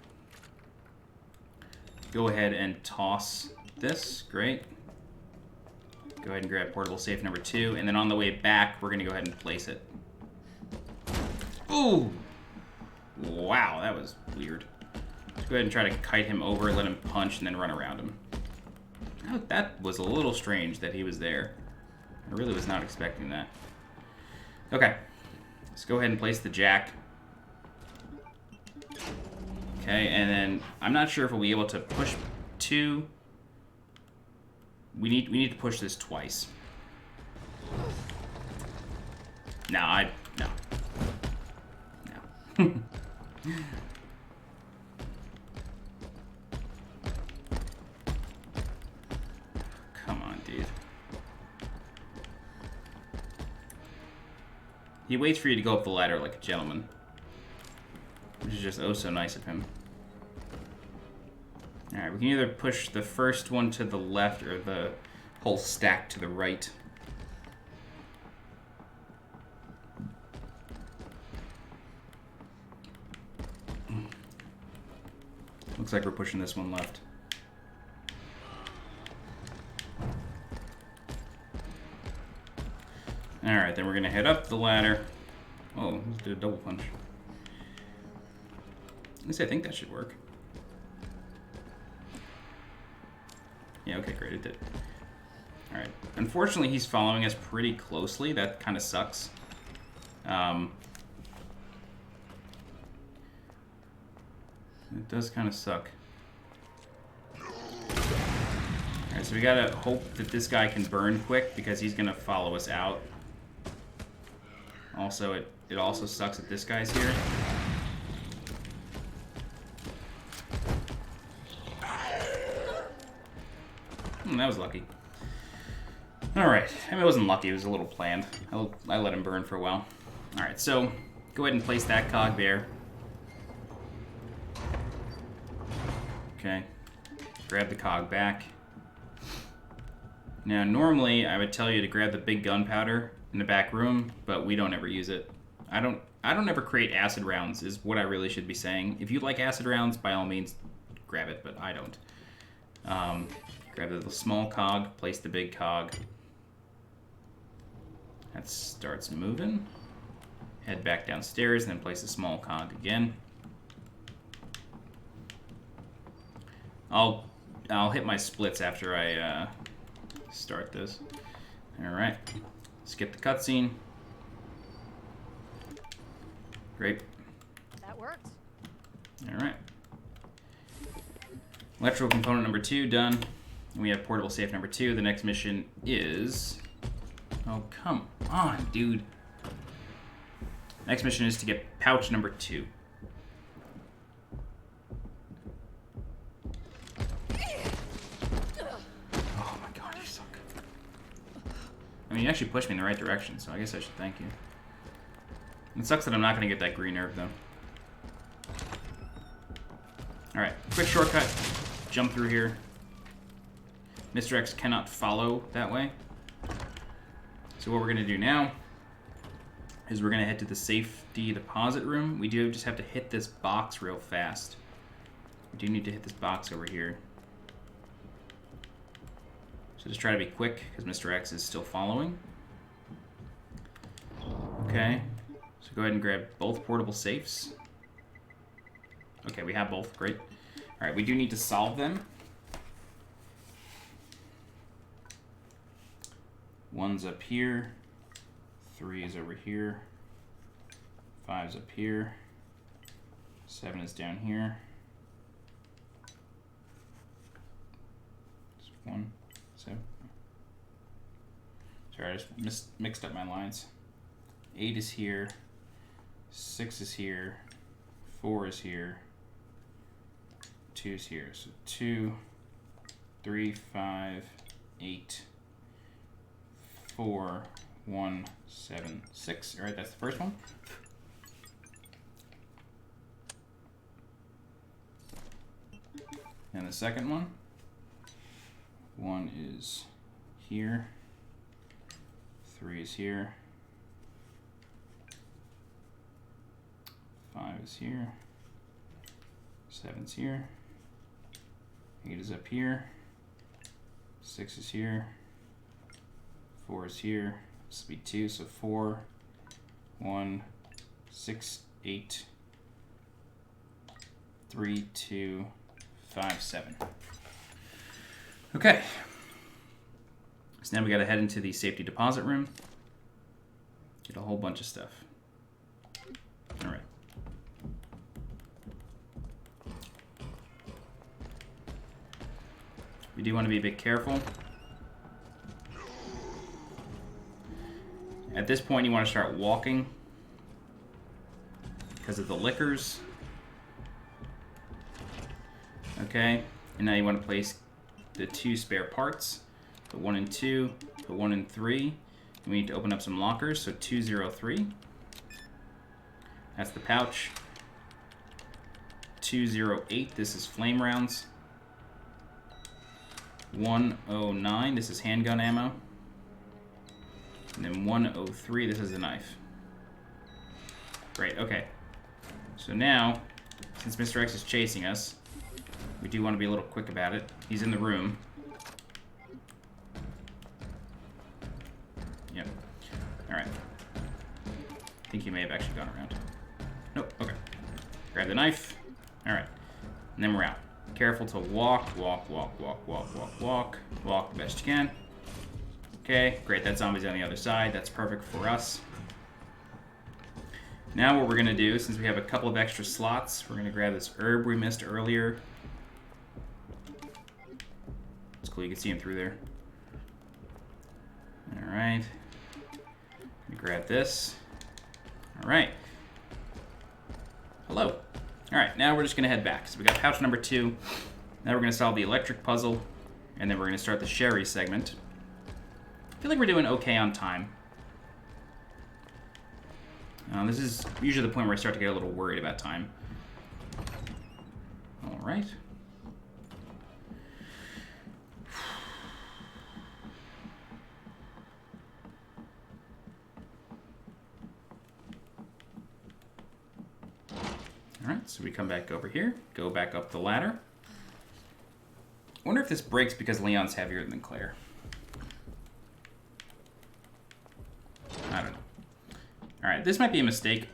Go ahead and toss this. Great. Go ahead and grab portable safe number 2, and then on the way back, we're going to go ahead and place it. Ooh! Wow, that was weird. Let's go ahead and try to kite him over, let him punch, and then run around him. Oh, that was a little strange that he was there. I really was not expecting that. Okay. Let's go ahead and place the jack. Okay, and then I'm not sure if we'll be able to push 2. We need to push this twice. No. Come on, dude. He waits for you to go up the ladder like a gentleman. Which is just oh so nice of him. Alright, we can either push the first one to the left or the whole stack to the right. Looks like we're pushing this one left. Alright, then we're going to head up the ladder. Oh, let's do a double punch. At least I think that should work. Yeah, okay, great, it did. Alright. Unfortunately, he's following us pretty closely. That kind of sucks. It does kind of suck. Alright, so we gotta hope that this guy can burn quick because he's gonna follow us out. Also, it also sucks that this guy's here. That was lucky. Alright, I mean, it wasn't lucky, it was a little planned. I let him burn for a while. Alright, so go ahead and place that cog there. Okay, grab the cog back. Now, normally I would tell you to grab the big gunpowder in the back room, but we don't ever use it. I don't ever create acid rounds, is what I really should be saying. If you like acid rounds, by all means, grab it, but I don't. Grab the little small cog, place the big cog. That starts moving. Head back downstairs, and then place the small cog again. I'll hit my splits after I start this. Alright. Skip the cutscene. Great. That worked. Alright. Electrical component number 2 done. And we have portable safe number 2. The next mission is... Oh, come on, dude. Next mission is to get pouch number 2. Oh my god, you suck. I mean, you actually pushed me in the right direction, so I guess I should thank you. It sucks that I'm not going to get that green herb, though. Alright, quick shortcut. Jump through here. Mr. X cannot follow that way. So what we're going to do now is we're going to head to the safety deposit room. We do just have to hit this box real fast. We do need to hit this box over here. So just try to be quick, because Mr. X is still following. Okay. So go ahead and grab both portable safes. Okay, we have both. Great. Alright, we do need to solve them. One's up here. 3 is over here. 5's up here. 7 is down here. 1, 7. Sorry, I just mixed up my lines. 8 is here. 6 is here. 4 is here. 2 is here. So 2, 3, 5, 8, 4, 1, 7, 6. All right, that's the first one. And the second one. 1 is here. 3 is here. 5 is here. 7's here. 8 is up here. 6 is here. 4 is here. This will be 2, so 4, 1, 6, 8, 3, 2, 5, 7. Okay. So now we gotta head into the safety deposit room. Get a whole bunch of stuff. All right. We do want to be a bit careful. At this point, you want to start walking because of the liquors. Okay, and now you want to place the 2 spare parts. Put 1 and 2, put 1 and 3. And we need to open up some lockers, so 203. That's the pouch. 208, this is flame rounds. 109, this is handgun ammo. And then 103, this is a knife. Great, okay. So now, since Mr. X is chasing us, we do want to be a little quick about it. He's in the room. Yep. Alright. I think he may have actually gone around. Nope, okay. Grab the knife. Alright. And then we're out. Careful to walk the best you can. Okay, great, that zombie's on the other side. That's perfect for us. Now what we're gonna do, since we have a couple of extra slots, we're gonna grab this herb we missed earlier. It's cool, you can see him through there. All right, let me grab this. All right. Hello. All right, now we're just gonna head back. So we got pouch number 2. Now we're gonna solve the electric puzzle, and then we're gonna start the sherry segment. I feel like we're doing okay on time. This is usually the point where I start to get a little worried about time. All right. All right, so we come back over here, go back up the ladder. I wonder if this breaks because Leon's heavier than Claire. I don't know. Alright, this might be a mistake.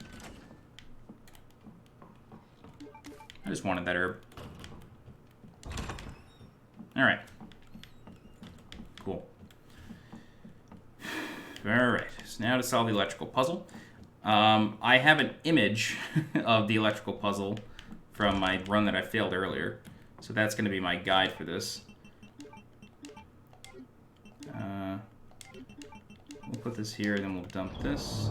I just wanted that herb. Alright. Cool. Alright, so now to solve the electrical puzzle. I have an image of the electrical puzzle from my run that I failed earlier. So that's going to be my guide for this. We'll put this here, then we'll dump this.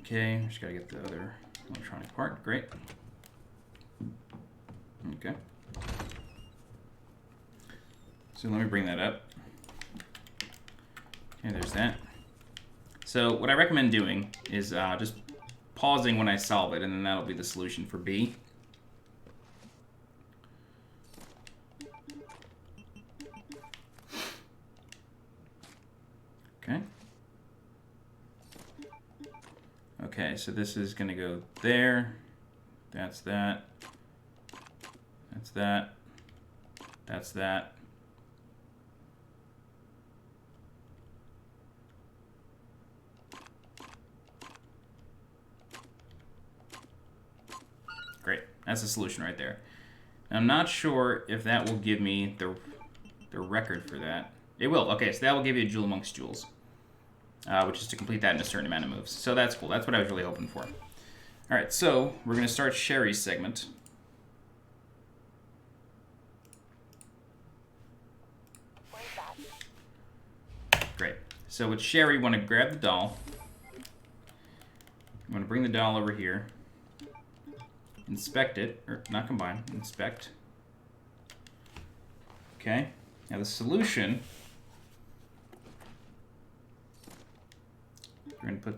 Okay, just gotta get the other electronic part. Great. Okay. So let me bring that up. Okay, there's that. So what I recommend doing is just pausing when I solve it, and then that'll be the solution for B. Okay, so this is going to go there. That's that. That's that. That's that. Great. That's the solution right there. I'm not sure if that will give me the record for that. It will. Okay, so that will give you a jewel amongst jewels, which is to complete that in a certain amount of moves. So that's cool. That's what I was really hoping for. All right, so we're going to start Sherry's segment. Great. So with Sherry, you want to grab the doll. You want to bring the doll over here. Inspect it, or not combine, inspect. Okay, now the solution, we're going to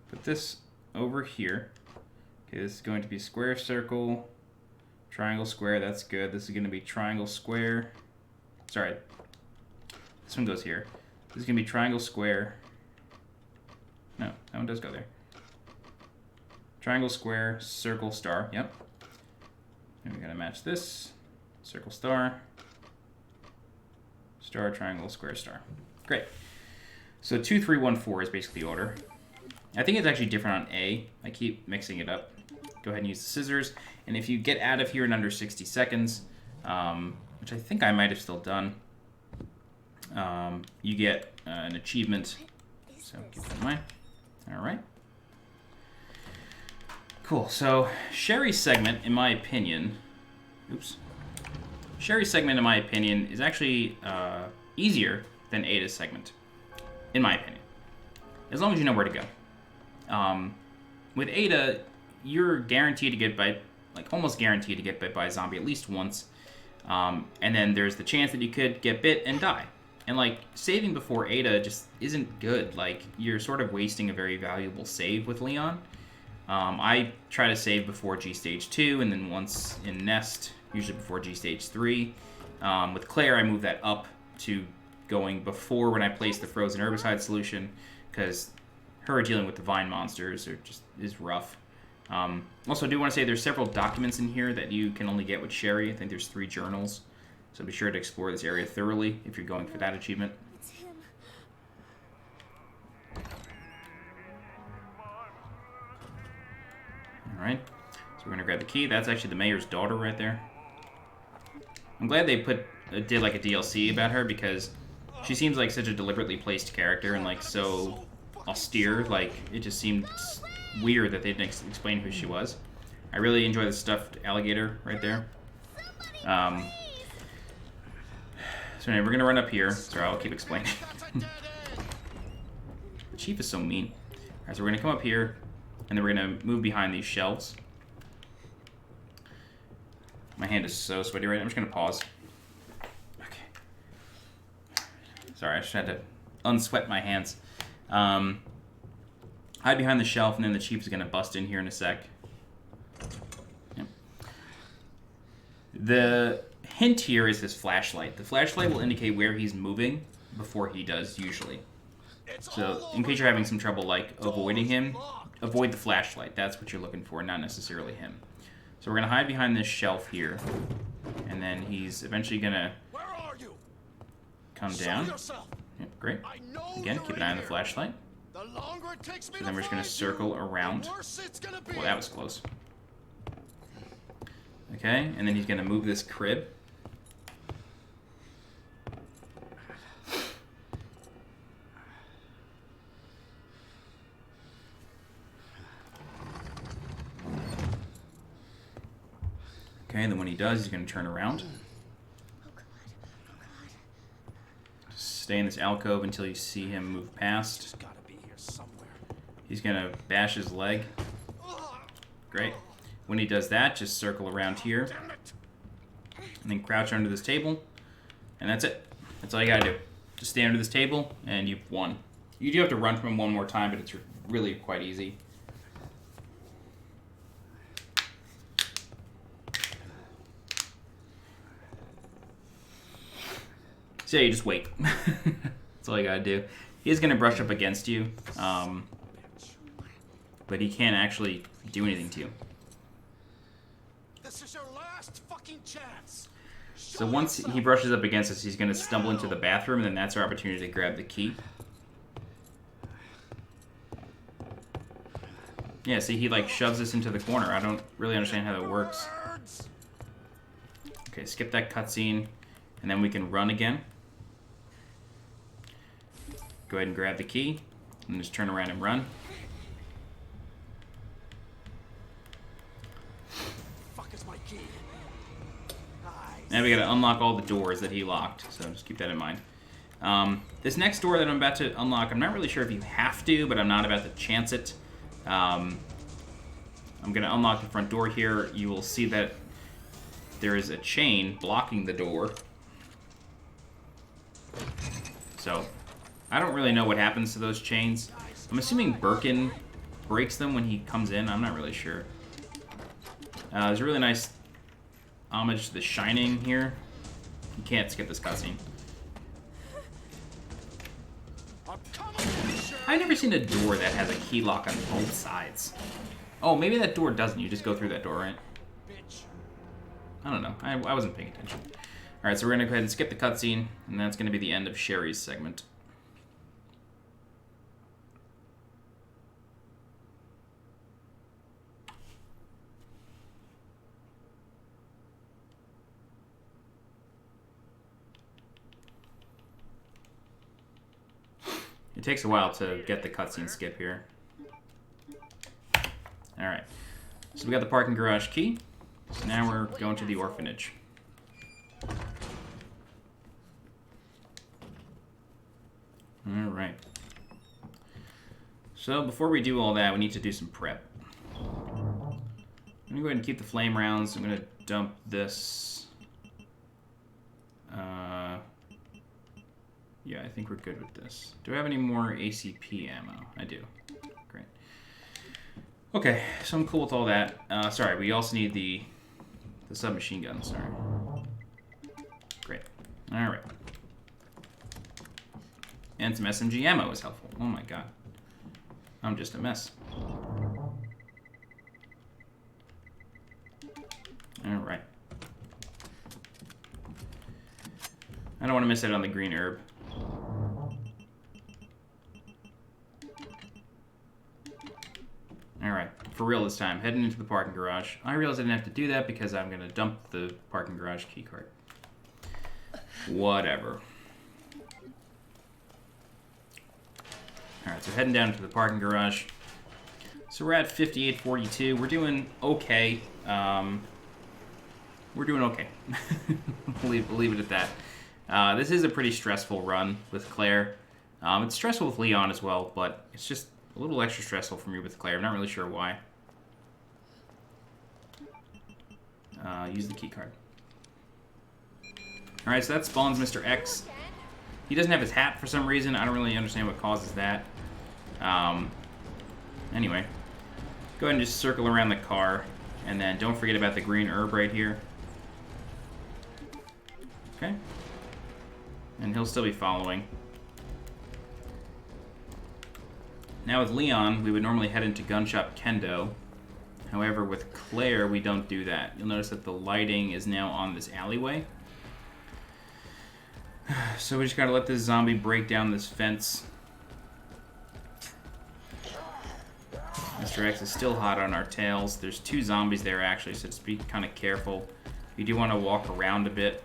put this over here. Okay, this is going to be square, circle, triangle, square, that's good. This is going to be triangle, square, sorry, this one goes here. This is going to be triangle, square, no, that one does go there. Triangle, square, circle, star. Yep. And we gotta match this. Circle, star. Star, triangle, square, star. Great. So 2, 3, 1, 4 is basically the order. I think it's actually different on A. I keep mixing it up. Go ahead and use the scissors. And if you get out of here in under 60 seconds, which I think I might have still done, you get an achievement. So keep that in mind. All right. Cool, so Sherry's segment, in my opinion, Sherry's segment, in my opinion, is actually easier than Ada's segment, in my opinion, as long as you know where to go. With Ada, you're guaranteed to get bit, like almost guaranteed to get bit by a zombie at least once, and then there's the chance that you could get bit and die. And like saving before Ada just isn't good. Like you're sort of wasting a very valuable save with Leon. I try to save before G Stage 2, and then once in Nest, usually before G Stage 3. With Claire, I move that up to going before when I place the frozen herbicide solution, because her dealing with the vine monsters is rough. Also, I do want to say there's several documents in here that you can only get with Sherry. I think there's 3 journals, so be sure to explore this area thoroughly if you're going for that achievement. It's him. Alright, so we're gonna grab the key. That's actually the mayor's daughter right there. I'm glad they did like a DLC about her, because she seems like such a deliberately placed character and like so austere. Like it just seemed weird that they didn't explain who she was. I really enjoy the stuffed alligator right there. So anyway, we're gonna run up here. Sorry, I'll keep explaining. The chief is so mean. Alright, so we're gonna come up here, and then we're gonna move behind these shelves. My hand is so sweaty right now. I'm just gonna pause. Okay. Sorry, I just had to unsweat my hands. Hide behind the shelf, and then the chief is gonna bust in here in a sec. Yep. The hint here is this flashlight. The flashlight will indicate where he's moving before he does, usually. So, in case you're having some trouble, like, avoiding him, avoid the flashlight. That's what you're looking for, not necessarily him. So we're going to hide behind this shelf here, and then he's eventually going to come down. Yep, great. Again, keep an eye on the flashlight. So then we're just going to circle around. Well, that was close. Okay, and then he's going to move this crib. Okay, and then when he does, he's going to turn around. Oh God. Oh God. Just stay in this alcove until you see him move past. He's going to bash his leg. Great. When he does that, just circle around here. And then crouch under this table. And that's it. That's all you got to do. Just stay under this table, and you've won. You do have to run from him one more time, but it's really quite easy. So yeah, you just wait. That's all you gotta do. He's gonna brush up against you. but he can't actually do anything to you. This is your last fucking chance. So once he brushes up against us, he's going to stumble into the bathroom, and then that's our opportunity to grab the key. Yeah, see, he like shoves us into the corner. I don't really understand how that works. Okay, skip that cutscene, and then we can run again. Go ahead and grab the key, and just turn around and run. Fuck is my key? Now we gotta unlock all the doors that he locked, so just keep that in mind. This next door that I'm about to unlock, I'm not really sure if you have to, but I'm not about to chance it. I'm gonna unlock the front door here. You will see that there is a chain blocking the door. So, I don't really know what happens to those chains. I'm assuming Birkin breaks them when he comes in. I'm not really sure. There's a really nice homage to The Shining here. You can't skip this cutscene. I've never seen a door that has a key lock on both sides. Oh, maybe that door doesn't. You just go through that door, right? I don't know. I wasn't paying attention. Alright, so we're going to go ahead and skip the cutscene, and that's going to be the end of Sherry's segment. It takes a while to get the cutscene skip here. Alright. So we got the parking garage key. So now we're going to the orphanage. Alright. So before we do all that, we need to do some prep. I'm going to go ahead and keep the flame rounds. I'm going to dump this. Yeah, I think we're good with this. Do I have any more ACP ammo? I do. Great. Okay, so I'm cool with all that. Sorry, we also need the submachine gun, sorry. Great. Alright. And some SMG ammo is helpful. Oh my god. I'm just a mess. Alright. I don't want to miss out on the green herb. Alright, for real this time, heading into the parking garage. I realized I didn't have to do that because I'm going to dump the parking garage keycard. Whatever. Alright, so heading down to the parking garage. So we're at 5842. We're doing okay. We're doing okay. Leave it at that. This is a pretty stressful run with Claire. It's stressful with Leon as well, but it's just a little extra stressful for me with Claire. I'm not really sure why. Use the keycard. Alright, so that spawns Mr. X. He doesn't have his hat for some reason. I don't really understand what causes that. Anyway. Go ahead and just circle around the car. And then don't forget about the green herb right here. Okay. And he'll still be following. Now with Leon, we would normally head into Gun Shop Kendo. However, with Claire, we don't do that. You'll notice that the lighting is now on this alleyway. So we just gotta let this zombie break down this fence. Mr. X is still hot on our tails. There's two zombies there actually, so just be kind of careful. You do want to walk around a bit.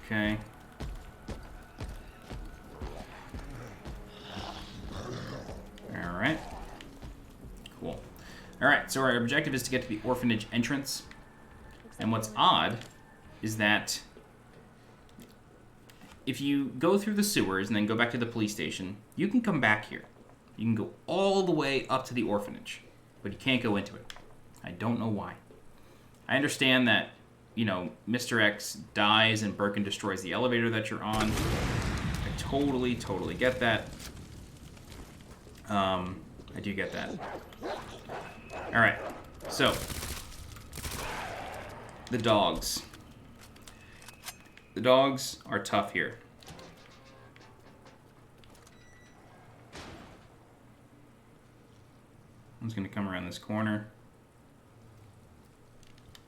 Okay. Alright. Cool. Alright, so our objective is to get to the orphanage entrance. And what's odd is that if you go through the sewers and then go back to the police station, you can come back here. You can go all the way up to the orphanage, but you can't go into it. I don't know why. I understand that, you know, Mr. X dies and Birkin destroys the elevator that you're on. I totally get that. I do get that. Alright, so. The dogs. The dogs are tough here. One's going to come around this corner.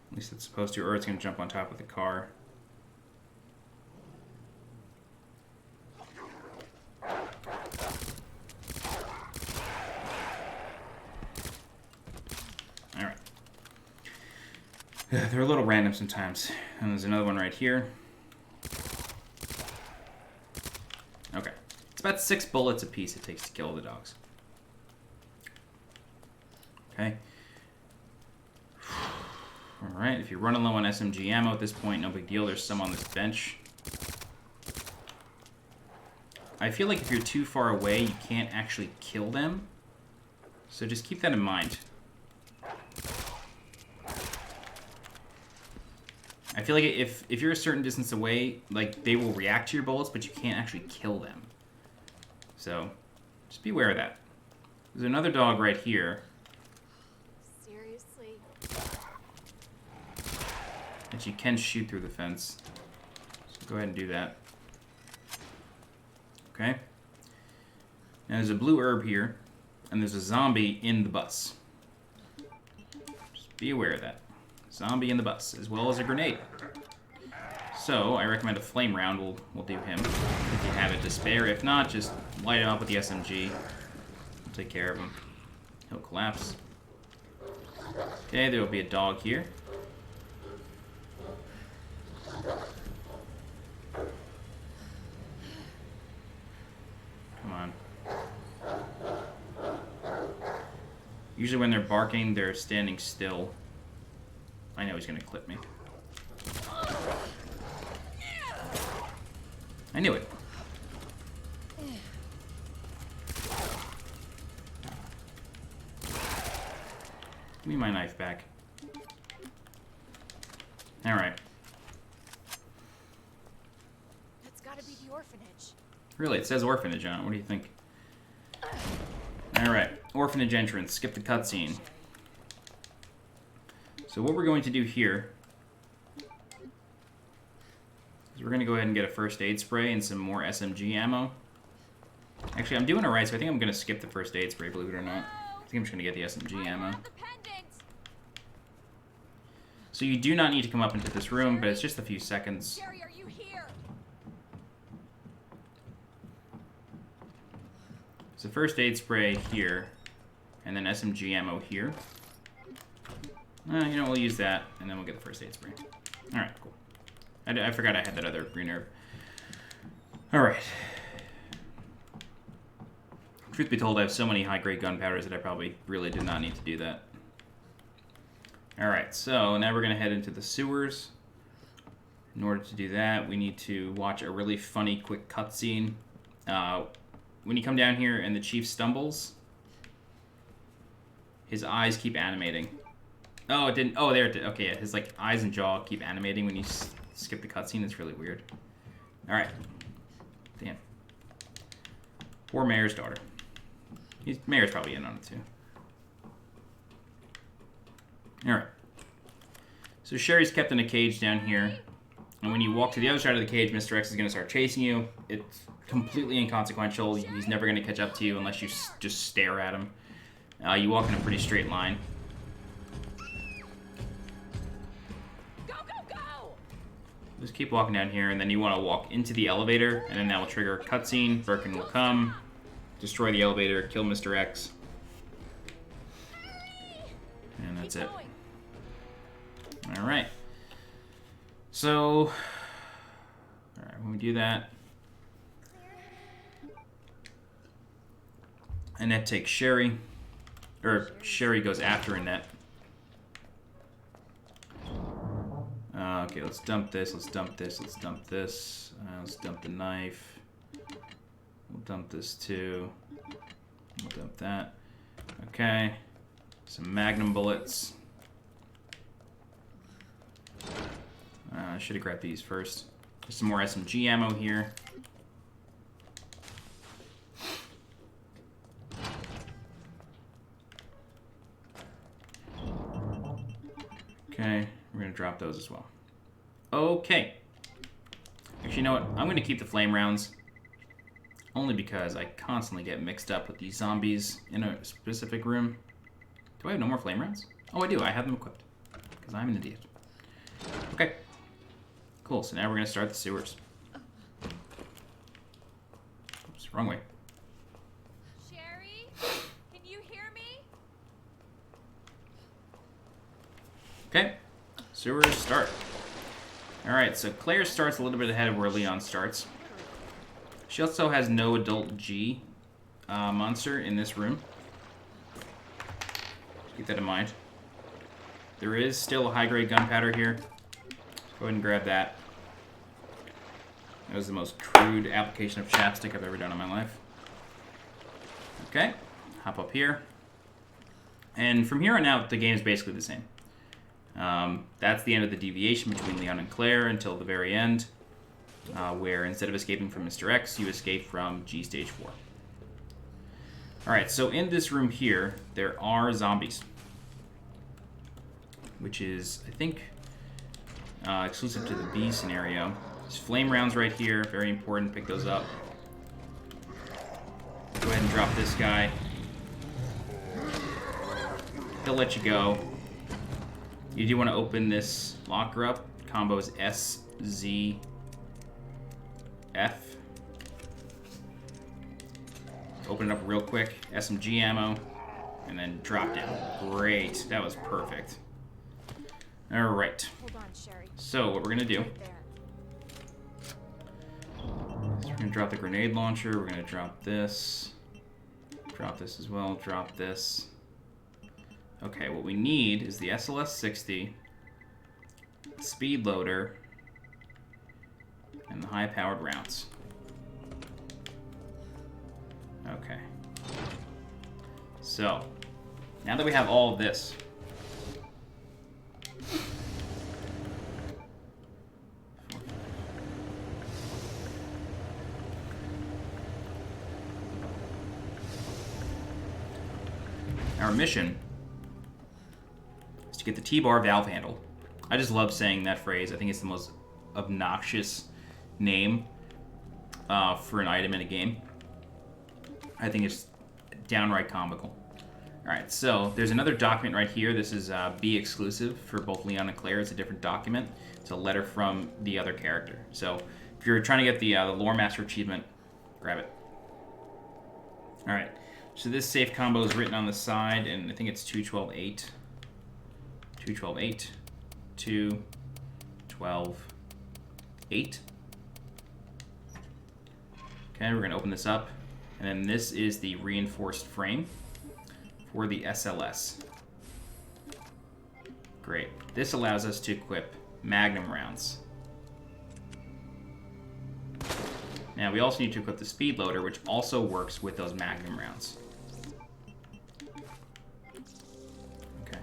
At least it's supposed to, or it's going to jump on top of the car. Alright. They're a little random sometimes. And there's another one right here. Okay. It's about 6 bullets apiece it takes to kill the dogs. Okay. Alright, if you're running low on SMG ammo at this point, no big deal. There's some on this bench. I feel like if you're too far away, you can't actually kill them. So just keep that in mind. I feel like if you're a certain distance away, like, they will react to your bullets, but you can't actually kill them. So, just be aware of that. There's another dog right here. Seriously? That you can shoot through the fence. So go ahead and do that. Okay. Now there's a blue herb here, and there's a zombie in the bus. Just be aware of that. Zombie in the bus, as well as a grenade. So, I recommend a flame round will do him, if you have it to spare. If not, just light him up with the SMG. We'll take care of him. He'll collapse. Okay, there will be a dog here. Come on. Usually when they're barking, they're standing still. I know he's gonna clip me. I knew it. Give me my knife back. Alright. That's gotta be the orphanage. Really, it says orphanage on it. What do you think? Alright. Orphanage entrance. Skip the cutscene. So what we're going to do here is we're going to go ahead and get a first aid spray and some more SMG ammo. Actually, I'm doing it right, so I think I'm going to skip the first aid spray, believe it or not. I think I'm just going to get the SMG ammo. So you do not need to come up into this room, but it's just a few seconds. Jerry, are you here? So first aid spray here, and then SMG ammo here. You know, we'll use that, and then we'll get the first aid spray. Alright, cool. I forgot I had that other green herb. Alright. Truth be told, I have so many high-grade gunpowders that I probably really did not need to do that. Alright, so now we're going to head into the sewers. In order to do that, we need to watch a really funny, quick cutscene. When you come down here and the chief stumbles, his eyes keep animating. Oh, it didn't. Oh, there it did. Okay, yeah, his like eyes and jaw keep animating when you skip the cutscene. It's really weird. All right. Damn. Poor Mayor's daughter. Mayor's probably in on it too. All right. So Sherry's kept in a cage down here, and when you walk to the other side of the cage, Mr. X is going to start chasing you. It's completely inconsequential. He's never going to catch up to you unless you just stare at him. You walk in a pretty straight line. Just keep walking down here, and then you want to walk into the elevator, and then that will trigger a cutscene. Birkin will come, destroy the elevator, kill Mr. X. And that's it. Alright. So, alright, when we do that, Annette takes Sherry, or Sherry goes after Annette. Okay, let's dump this, let's dump this, let's dump this. Let's dump the knife. We'll dump this too. We'll dump that. Okay. Some magnum bullets. I should have grabbed these first. There's some more SMG ammo here. Okay, we're gonna drop those as well. Okay. Actually, you know what? I'm gonna keep the flame rounds. Only because I constantly get mixed up with these zombies in a specific room. Do I have no more flame rounds? Oh, I do. I have them equipped. Because I'm an idiot. Okay. Cool. So now we're going to start the sewers. Oops, wrong way. Sherry, can you hear me? Okay. Sewers start. Alright, so Claire starts a little bit ahead of where Leon starts. She also has no adult G monster in this room. Keep that in mind. There is still a high-grade gunpowder here. Go ahead and grab that. That was the most crude application of chapstick I've ever done in my life. Okay, hop up here. And from here on out, the game is basically the same. That's the end of the deviation between Leon and Claire until the very end, where instead of escaping from Mr. X, you escape from G Stage 4. Alright, so in this room here, there are zombies. Which is, I think, exclusive to the B scenario. There's flame rounds right here, very important, pick those up. Go ahead and drop this guy. He'll let you go. You do want to open this locker up. Combo is S, Z, F. Open it up real quick. SMG ammo. And then drop down. Great. That was perfect. Alright. Hold on, Sherry. So, what we're going to do Right there. is we're going to drop the grenade launcher. We're going to drop this. Drop this as well. Drop this. Okay, what we need is the SLS-60, speed loader, and the high-powered rounds. Okay. So, now that we have all of this, our mission is to get the T-bar valve handle. I just love saying that phrase. I think it's the most obnoxious name for an item in a game. I think it's downright comical. Alright, so there's another document right here. This is B exclusive for both Leon and Claire. It's a different document. It's a letter from the other character. So if you're trying to get the Lore Master achievement, grab it. Alright, so this safe combo is written on the side, and I think it's 212-8. 212-8. 212-8. Okay, we're going to open this up. And then this is the reinforced frame for the SLS. Great. This allows us to equip Magnum rounds. Now, we also need to equip the speed loader, which also works with those Magnum rounds. Okay.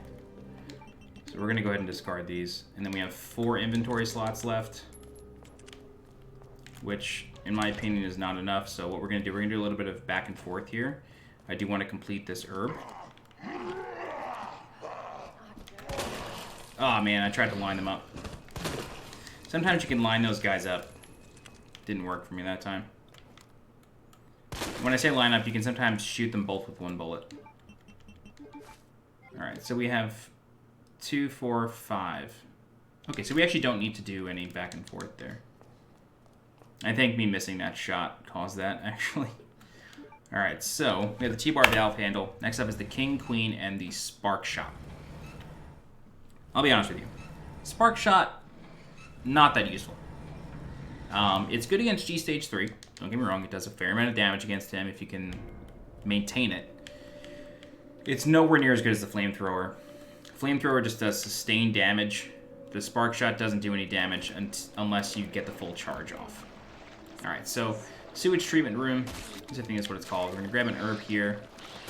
So we're going to go ahead and discard these. And then we have 4 inventory slots left, which, in my opinion, is not enough. So what we're going to do, we're going to do a little bit of back and forth here. I do want to complete this herb. Oh, man, I tried to line them up. Sometimes you can line those guys up. Didn't work for me that time. When I say line up, you can sometimes shoot them both with 1 bullet. Alright, so we have 2, 4, 5. Okay, so we actually don't need to do any back and forth there. I think me missing that shot caused that, actually. Alright, so we have the T-bar valve handle. Next up is the King, Queen, and the Spark Shot. I'll be honest with you. Spark Shot, not that useful. It's good against G Stage 3. Don't get me wrong, it does a fair amount of damage against him if you can maintain it. It's nowhere near as good as the Flamethrower. Flamethrower just does sustained damage. The Spark Shot doesn't do any damage unless you get the full charge off. Alright, so sewage treatment room. I think that's what it's called. We're going to grab an herb here.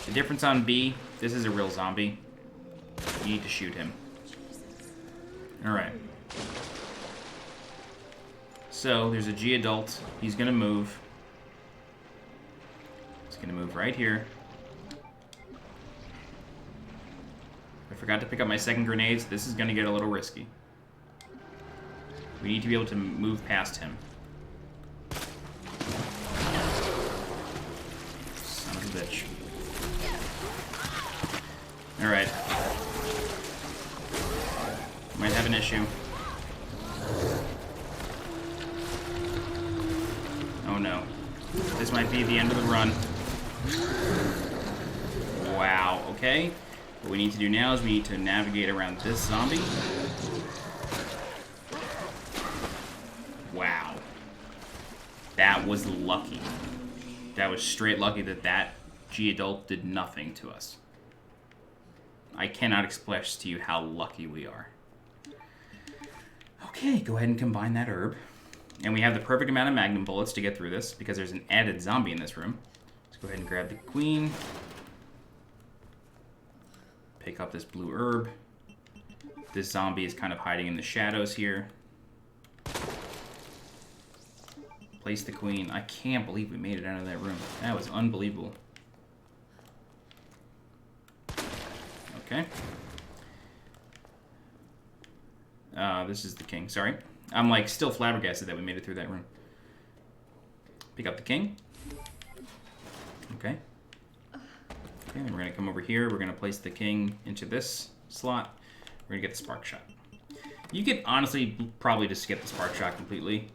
The difference on B, this is a real zombie. You need to shoot him. Alright. So, there's a G adult. He's going to move. He's going to move right here. I forgot to pick up my second grenades. This is going to get a little risky. We need to be able to move past him. Son of a bitch. Alright. Might have an issue. Oh no. This might be the end of the run. Wow, okay. What we need to do now is we need to navigate around this zombie. Wow. That was lucky. That was straight lucky that that G-adult did nothing to us. I cannot express to you how lucky we are. Okay, go ahead and combine that herb. And we have the perfect amount of magnum bullets to get through this because there's an added zombie in this room. Let's go ahead and grab the queen. Pick up this blue herb. This zombie is kind of hiding in the shadows here. Place the queen. I can't believe we made it out of that room. That was unbelievable. Okay. This is the king. Sorry. I'm like still flabbergasted that we made it through that room. Pick up the king. Okay. Okay, then we're going to come over here. We're going to place the king into this slot. We're going to get the spark shot. You could honestly probably just skip the spark shot completely.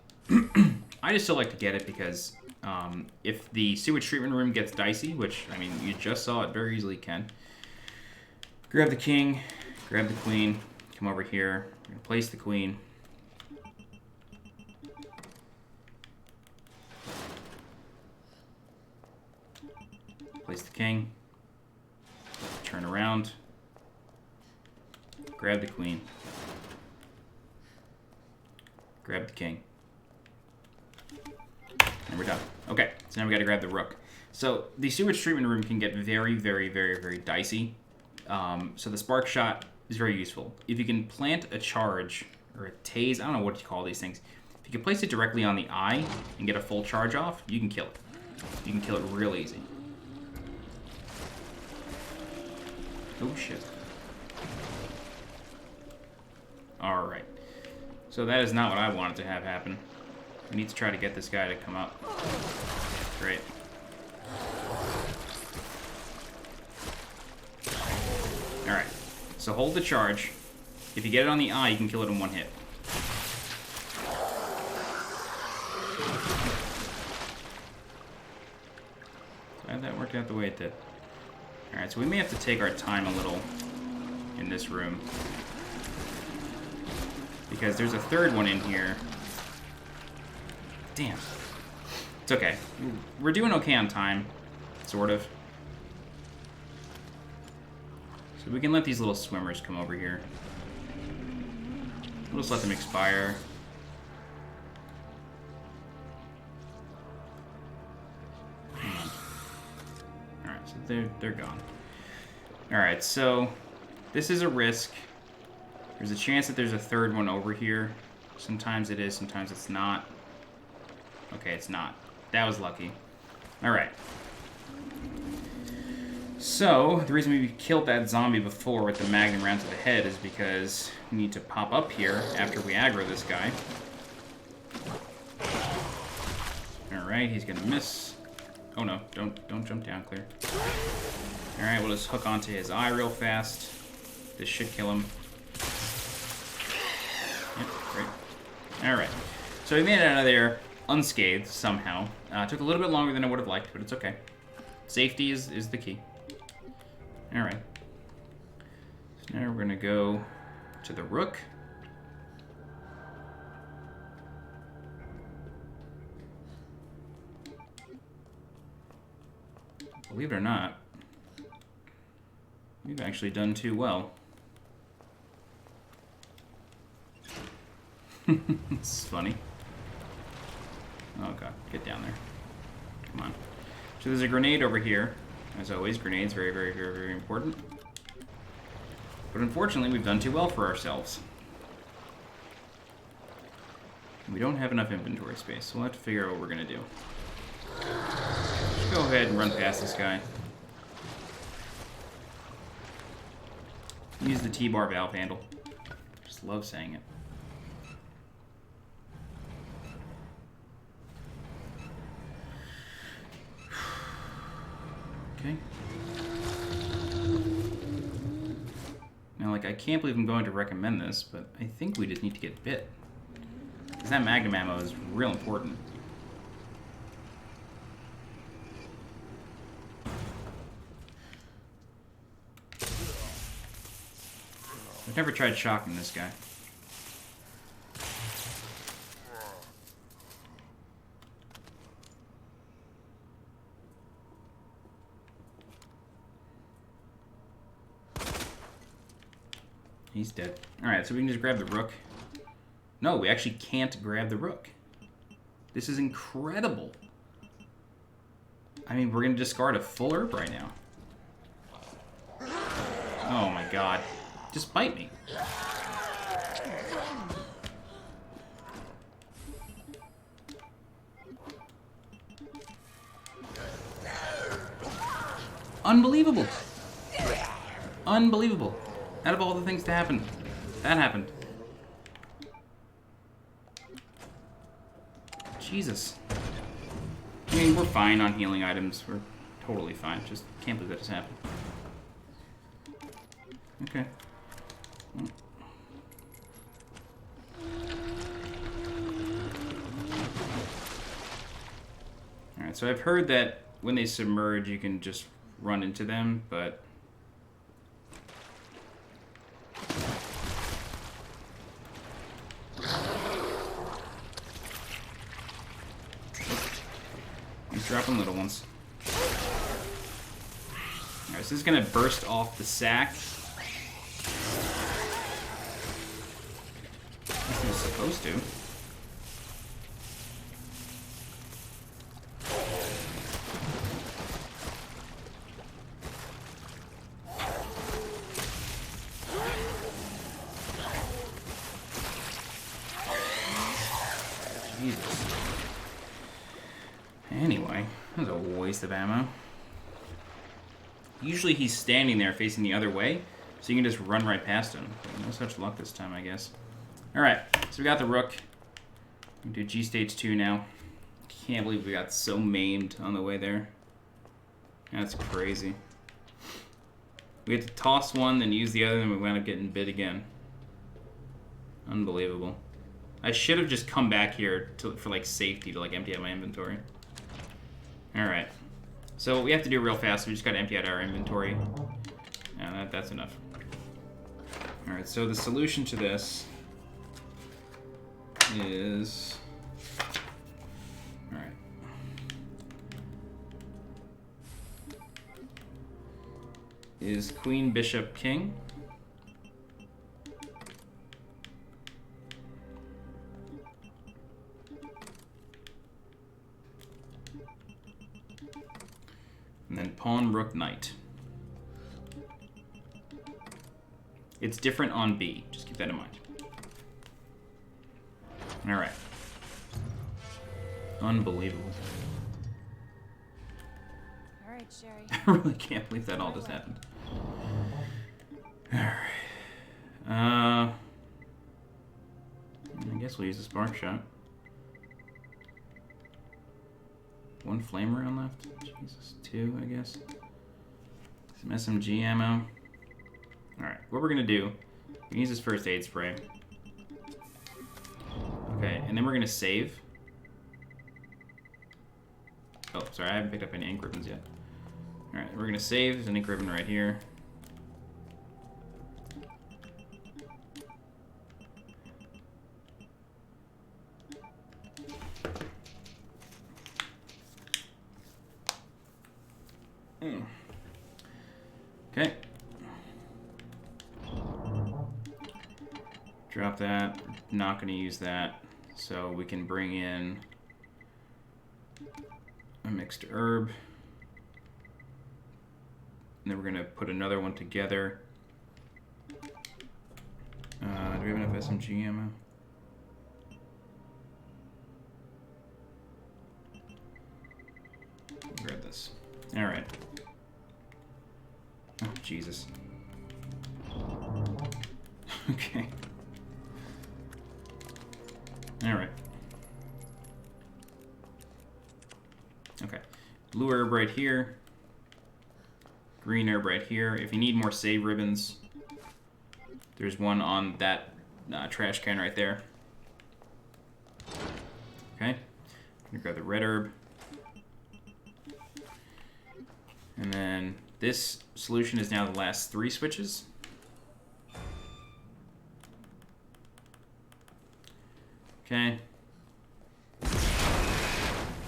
I just still like to get it because if the sewage treatment room gets dicey, which, I mean, you just saw it very easily can. Grab the king, grab the queen, come over here, we're going to place the queen. Place the king, turn around, grab the queen, grab the king, and we're done. Okay, so now we got to grab the rook. So the sewage treatment room can get very, very, very, very dicey. So the spark shot is very useful. If you can plant a charge or a tase, I don't know what you call these things. If you can place it directly on the eye and get a full charge off, you can kill it. You can kill it real easy. Oh shit. Alright. So that is not what I wanted to have happen. We need to try to get this guy to come up. Great. Alright. So hold the charge. If you get it on the eye, you can kill it in one hit. Glad that worked out the way it did. Alright, so we may have to take our time a little in this room. Because there's a third one in here. Damn. It's okay. We're doing okay on time. Sort of. So we can let these little swimmers come over here. We'll just let them expire. Alright, so they're gone. Alright, so this is a risk. There's a chance that there's a third one over here. Sometimes it is, sometimes it's not. Okay, it's not. That was lucky. Alright. So, the reason we killed that zombie before with the magnum round to the head is because we need to pop up here after we aggro this guy. Alright, he's gonna miss. Oh no, don't jump down, Claire. Alright, we'll just hook onto his eye real fast. This should kill him. Yep, great. Alright, so we made it out of there unscathed somehow. Took a little bit longer than I would have liked, but it's okay. Safety is the key. Alright. So now we're going to go to the rook. Believe it or not, we've actually done too well. This is funny. Oh god, get down there. Come on. So there's a grenade over here. As always, grenades very, very, very, very important. But unfortunately, we've done too well for ourselves. We don't have enough inventory space, so we'll have to figure out what we're gonna do. Just go ahead and run past this guy. Use the T-bar valve handle. Just love saying it. Okay. can't believe I'm going to recommend this, but I think we just need to get bit. Because that magnum ammo is real important. I've never tried shocking this guy. He's dead. Alright, so we can just grab the rook. No, we actually can't grab the rook. This is incredible. I mean, we're going to discard a full herb right now. Oh my god. Just bite me. Unbelievable. Unbelievable. Out of all the things to happen, that happened. Jesus. I mean, we're fine on healing items. We're totally fine. Just can't believe that just happened. Okay. Alright, so I've heard that when they submerge, you can just run into them, but... He's dropping little ones. Alright, so this is gonna burst off the sack. This is supposed to. Jesus. Anyway, that was a waste of ammo. Usually he's standing there facing the other way, so you can just run right past him. But no such luck this time, I guess. Alright, so we got the rook. We do G stage 2 now. Can't believe we got so maimed on the way there. That's crazy. We had to toss one, then use the other, and we wound up getting bit again. Unbelievable. I should have just come back here for like safety to like empty out my inventory. Alright. So what we have to do real fast, we just gotta empty out our inventory. Yeah, that's enough. Alright, so the solution to this is... Alright. Is Queen, Bishop, King. And then pawn, rook, knight. It's different on B. Just keep that in mind. Alright. Unbelievable. Alright, Sherry. I really can't believe that all just happened. Alright. I guess we'll use the spark shot. One flame round left. Jesus, 2, I guess. Some SMG ammo. Alright, what we're gonna do, we can use this first aid spray. Okay, and then we're gonna save. Oh, sorry, I haven't picked up any ink ribbons yet. Alright, we're gonna save. There's an ink ribbon right here. Okay. Drop that. Not going to use that. So we can bring in a mixed herb. And then we're going to put another one together. Do we have enough SMG ammo? Grab this. Alright. Oh, Jesus. Okay. Alright. Okay. Blue herb right here. Green herb right here. If you need more save ribbons, There's one on that trash can right there. Okay. I'm gonna grab the red herb. And then this solution is now the last 3 switches. Okay.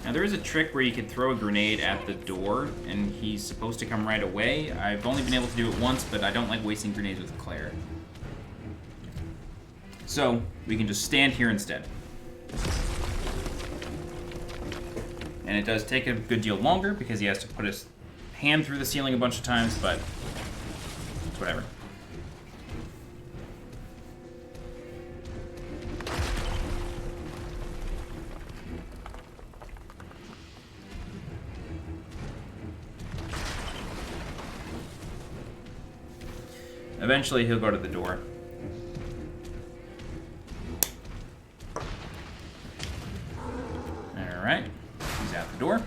Now there is a trick where you can throw a grenade at the door and he's supposed to come right away. I've only been able to do it once, but I don't like wasting grenades with Claire. So we can just stand here instead. And it does take a good deal longer because he has to put his hand through the ceiling a bunch of times, but it's whatever. Eventually, he'll go to the door. Alright, he's out the door.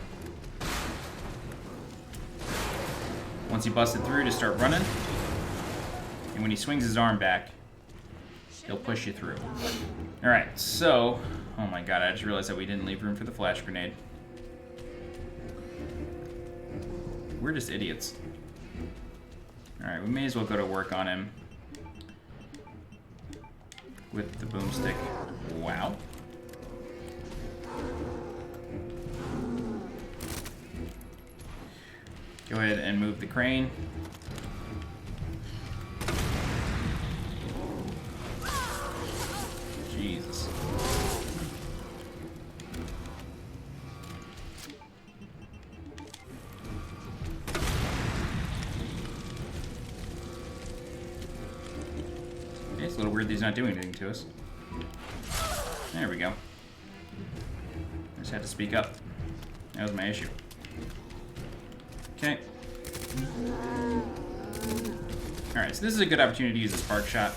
Once he busts it through, to start running. And when he swings his arm back, he'll push you through. Alright, so... Oh my god, I just realized that we didn't leave room for the flash grenade. We're just idiots. Alright, we may as well go to work on him with the boomstick. Wow. Go ahead and move the crane. Jesus. It's a little weird that he's not doing anything to us. There we go. I just had to speak up. That was my issue. Okay. Alright, so this is a good opportunity to use a spark shot.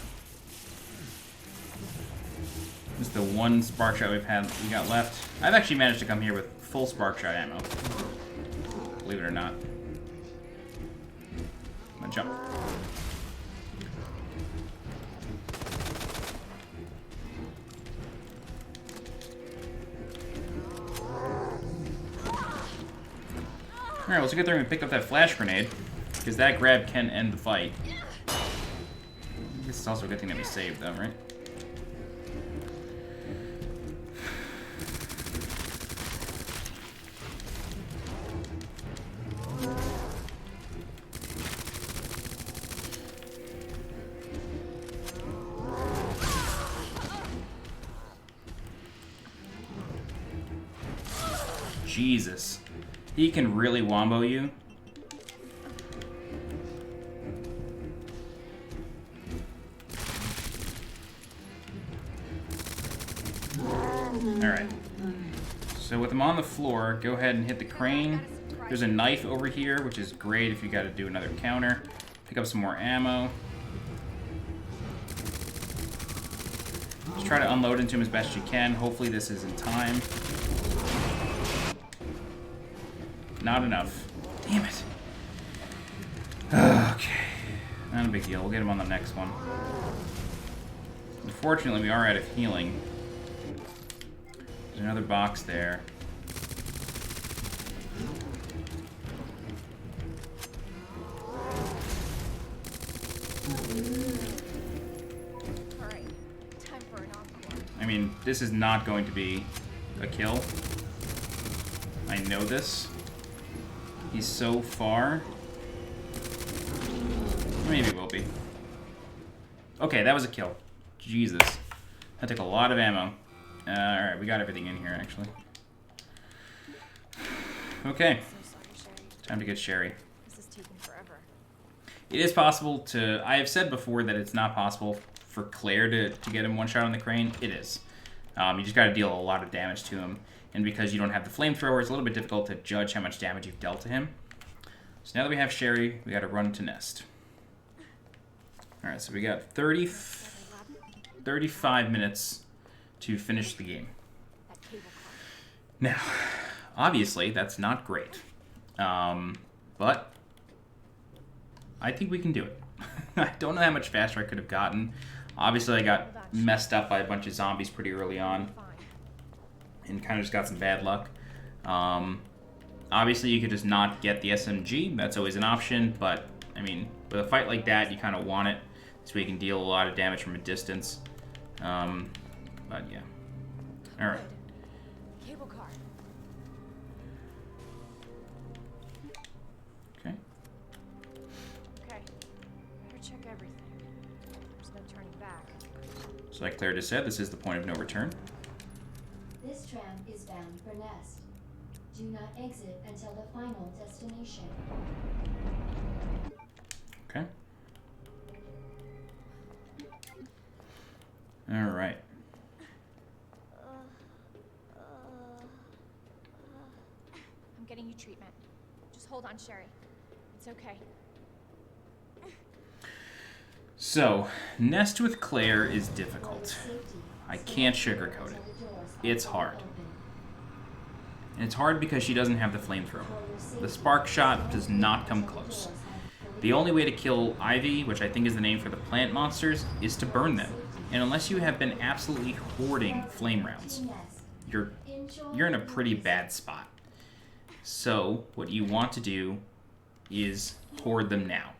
This is the one spark shot we got left. I've actually managed to come here with full spark shot ammo. Believe it or not. I'm gonna jump. Alright, well, it's a good thing we picked up that flash grenade, because that grab can end the fight. I guess it's also a good thing that we saved them, right? Jesus. He can really wombo you. Alright. So with him on the floor, go ahead and hit the crane. There's a knife over here, which is great if you gotta do another counter. Pick up some more ammo. Just try to unload into him as best you can. Hopefully this is in time. Not enough. Damn it. Okay. Not a big deal. We'll get him on the next one. Unfortunately, we are out of healing. There's another box there. Alright, time for an encore. I mean, this is not going to be a kill. I know this. He's so far. Maybe it will be. Okay, that was a kill. Jesus. That took a lot of ammo. Alright, we got everything in here, actually. Okay. So sorry, Sherry. Time to get Sherry. This is taking forever. It is possible to... I have said before that it's not possible for Claire to get him one shot on the crane. It is. You just gotta deal a lot of damage to him. And because you don't have the flamethrower, it's a little bit difficult to judge how much damage you've dealt to him. So now that we have Sherry, we gotta run to nest. Alright, so we got 35 minutes to finish the game. Now, obviously, that's not great. But I think we can do it. I don't know how much faster I could have gotten. Obviously, I got messed up by a bunch of zombies pretty early on. Fine. And kind of just got some bad luck. Obviously, you could just not get the SMG. That's always an option. But, I mean, with a fight like that, you kind of want it. So you can deal a lot of damage from a distance. But, yeah. Alright. Cable car. Okay. Okay. Better check everything. There's no turning back. So like Claire just said, this is the point of no return. This tram is bound for Nest. Do not exit until the final destination. Okay. Alright. I'm getting you treatment. Just hold on, Sherry. It's okay. So, Nest with Claire is difficult. I can't sugarcoat it. It's hard. And it's hard because she doesn't have the flamethrower. The spark shot does not come close. The only way to kill Ivy, which I think is the name for the plant monsters, is to burn them. And unless you have been absolutely hoarding flame rounds, you're in a pretty bad spot. So, what you want to do is hoard them now.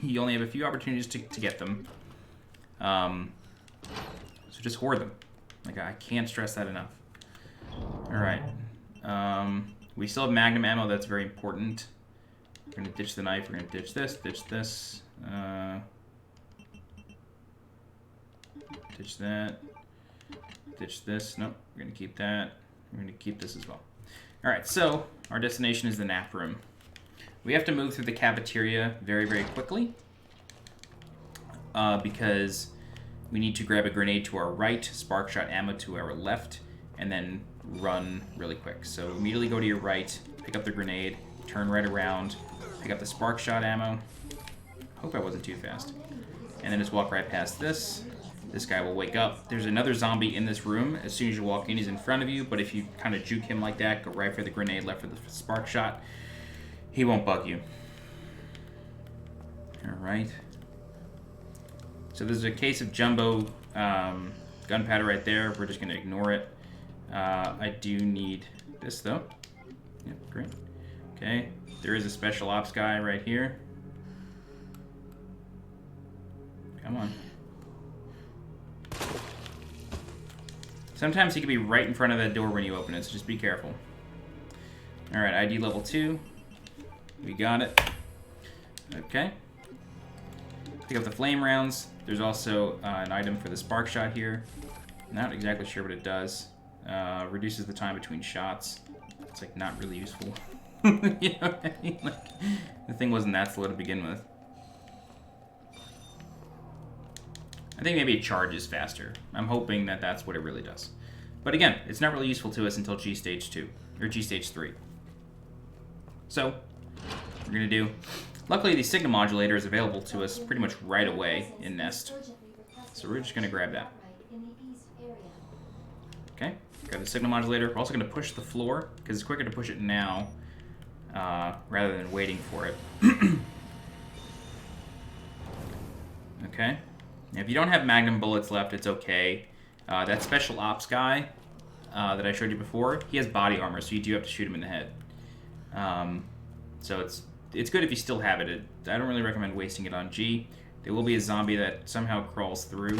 You only have a few opportunities to get them. So just hoard them. Like, I can't stress that enough. Alright. We still have magnum ammo, that's very important. We're going to ditch the knife, we're going to ditch this. Ditch that. Ditch this. Nope, we're going to keep that. We're going to keep this as well. Alright, so our destination is the nap room. We have to move through the cafeteria very, very quickly. Because we need to grab a grenade to our right, spark shot ammo to our left, and then run really quick. So immediately go to your right, pick up the grenade, turn right around, pick up the spark shot ammo. Hope I wasn't too fast. And then just walk right past this. This guy will wake up. There's another zombie in this room. As soon as you walk in, he's in front of you, but if you kind of juke him like that, go right for the grenade, left for the spark shot, he won't bug you. Alright. So there's a case of jumbo gunpowder right there. We're just going to ignore it. I do need this, though. Yep, great. Okay, there is a special ops guy right here. Come on. Sometimes he can be right in front of that door when you open it, so just be careful. Alright, ID level 2. We got it. Okay. Pick up the flame rounds. There's also an item for the spark shot here. Not exactly sure what it does. Reduces the time between shots. It's like not really useful. You know what I mean? Like, the thing wasn't that slow to begin with. I think maybe it charges faster. I'm hoping that that's what it really does. But again, it's not really useful to us until G Stage 2, or G Stage 3. So, we're going to do... Luckily, the signal modulator is available to us pretty much right away in Nest. So we're just going to grab that. Okay, grab the signal modulator. We're also going to push the floor, because it's quicker to push it now, rather than waiting for it. Okay. Now, if you don't have magnum bullets left, it's okay. That special ops guy that I showed you before, he has body armor, so you do have to shoot him in the head. So it's good if you still have it. I don't really recommend wasting it on G. There will be a zombie that somehow crawls through.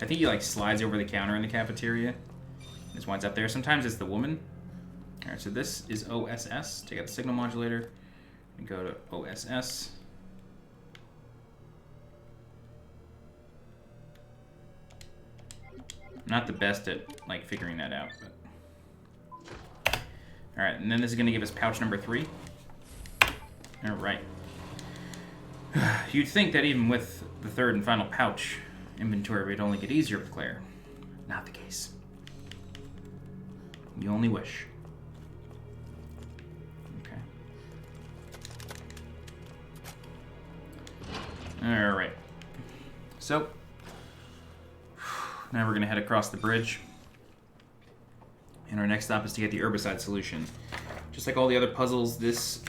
I think he like slides over the counter in the cafeteria. Just winds up there. Sometimes it's the woman. Alright, so this is OSS. Take out the signal modulator and go to OSS. I'm not the best at like figuring that out, but alright, and then this is gonna give us pouch number 3. Alright. You'd think that even with the third and final pouch, inventory would only get easier with Claire. Not the case. You only wish. Okay. Alright. So, now we're going to head across the bridge. And our next stop is to get the herbicide solution. Just like all the other puzzles, this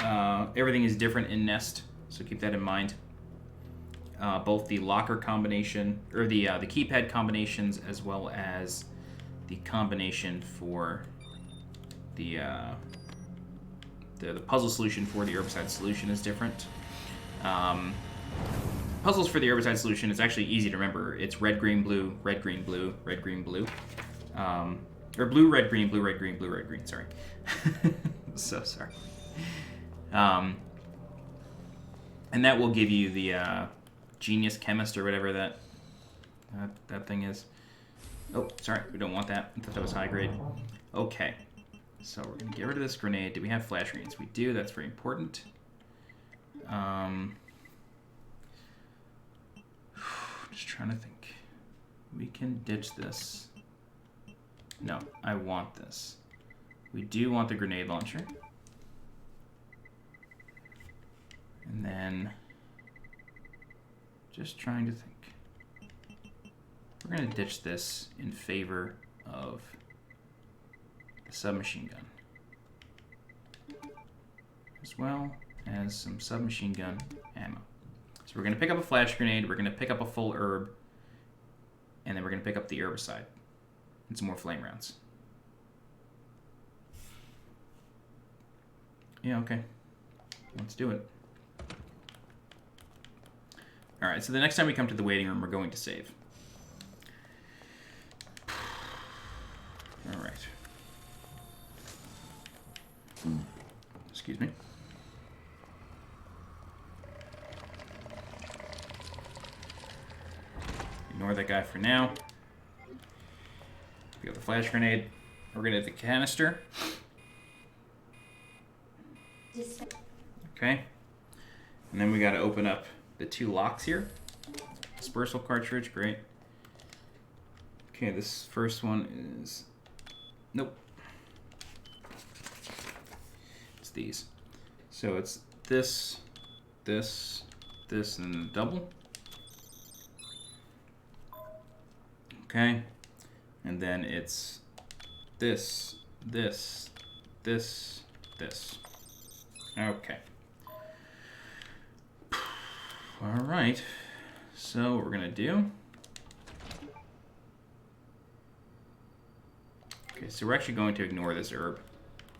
everything is different in Nest, so keep that in mind. both the locker combination, or the keypad combinations, as well as the combination for the puzzle solution for the herbicide solution is different. Puzzles for the herbicide solution, it's actually easy to remember. It's red, green, blue, red, green, blue, red, green, blue. Or blue, red, green, blue, red, green, blue, red, green. Sorry. So sorry. And that will give you the genius chemist or whatever that thing is. Oh, sorry. We don't want that. I thought that was high grade. Okay. So we're going to get rid of this grenade. Do we have flash grenades? We do. That's very important. Just trying to think. We can ditch this. No, I want this. We do want the grenade launcher. And then, just trying to think. We're going to ditch this in favor of the submachine gun, as well as some submachine gun ammo. So we're going to pick up a flash grenade, we're going to pick up a full herb, and then we're going to pick up the herbicide and some more flame rounds. Yeah, okay. Let's do it. Alright, so the next time we come to the waiting room, we're going to save. Alright. Excuse me. Ignore that guy for now. We got the flash grenade. We're gonna hit the canister. Okay. And then we gotta open up the two locks here. Dispersal cartridge, great. Okay, this first one is... Nope. It's these. So it's this, this, this, and then double. Okay. And then it's this, this, this, this. Okay. All right. So what we're gonna do. Okay, so we're actually going to ignore this herb.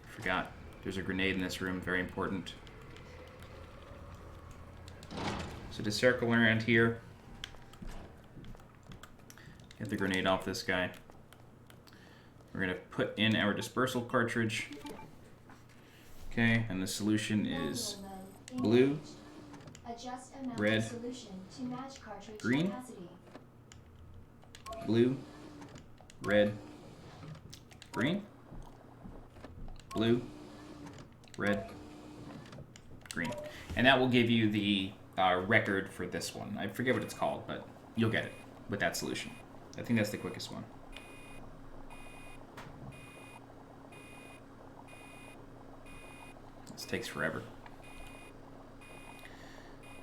I forgot. There's a grenade in this room, very important. So to circle around here. Get the grenade off this guy. We're gonna put in our dispersal cartridge. Okay, and the solution is blue, red, green, blue, red, green, blue, red, green. And that will give you the record for this one. I forget what it's called, but you'll get it with that solution. I think that's the quickest one. This takes forever.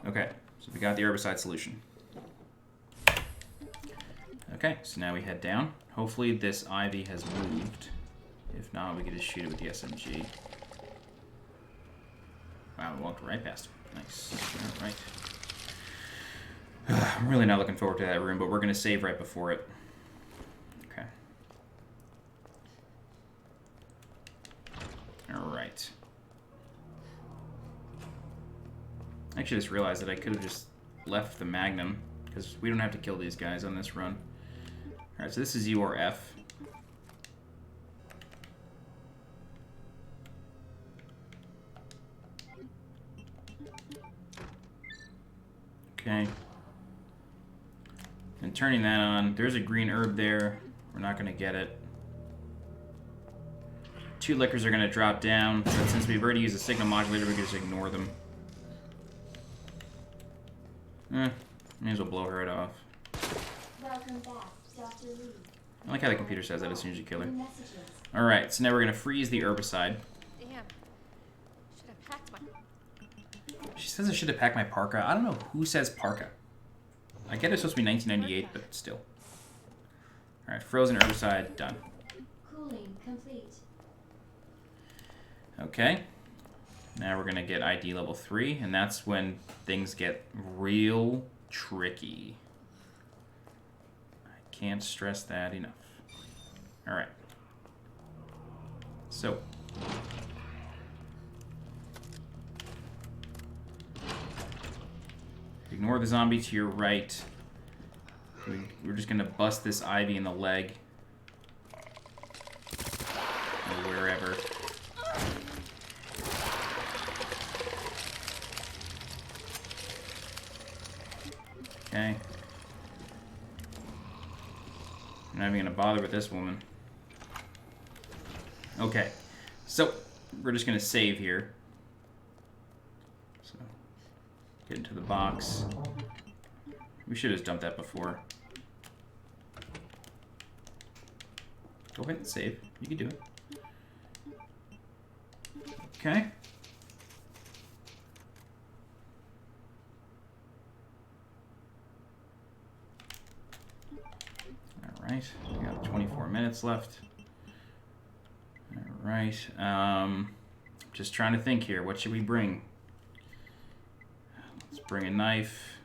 Okay, so we got the herbicide solution. Okay, so now we head down. Hopefully this ivy has moved. If not, we can just shoot it with the SMG. Wow, we walked right past it. Nice. All right. I'm really not looking forward to that room, but we're going to save right before it. Okay. Alright. I actually just realized that I could have just left the Magnum, because we don't have to kill these guys on this run. Alright, so this is U or F. Okay. And turning that on, there's a green herb there. We're not going to get it. 2 liquors are going to drop down, but since we've already used a signal modulator, we can just ignore them. May as well blow her head off. Welcome back, Dr. Lee. I like how the computer says that as soon as you kill her. Alright, so now we're going to freeze the herbicide. Damn. Should have packed my... She says I should have packed my parka. I don't know who says parka. I get it's supposed to be 1998, but still. Alright, frozen herbicide, done. Cooling complete. Okay. Now we're going to get ID level 3, and that's when things get real tricky. I can't stress that enough. Alright. So. Ignore the zombie to your right. We're just gonna bust this ivy in the leg. Or wherever. Okay. I'm not even gonna bother with this woman. Okay. So, we're just gonna save here. So, get into the box. We should have dumped that before. Go ahead and save. You can do it. Okay. Alright. We got 24 minutes left. Alright. Just trying to think here. What should we bring? Let's bring a knife.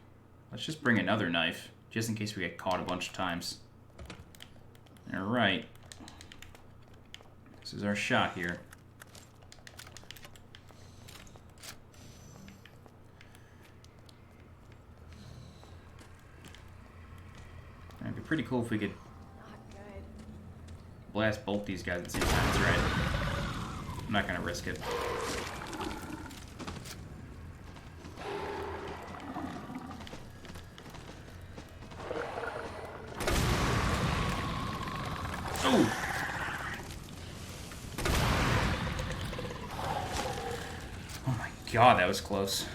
Let's just bring another knife, just in case we get caught a bunch of times. Alright. This is our shot here. It'd be pretty cool if we could blast both these guys at the same time. That's right. I'm not gonna risk it. Oh! Oh my god, that was close.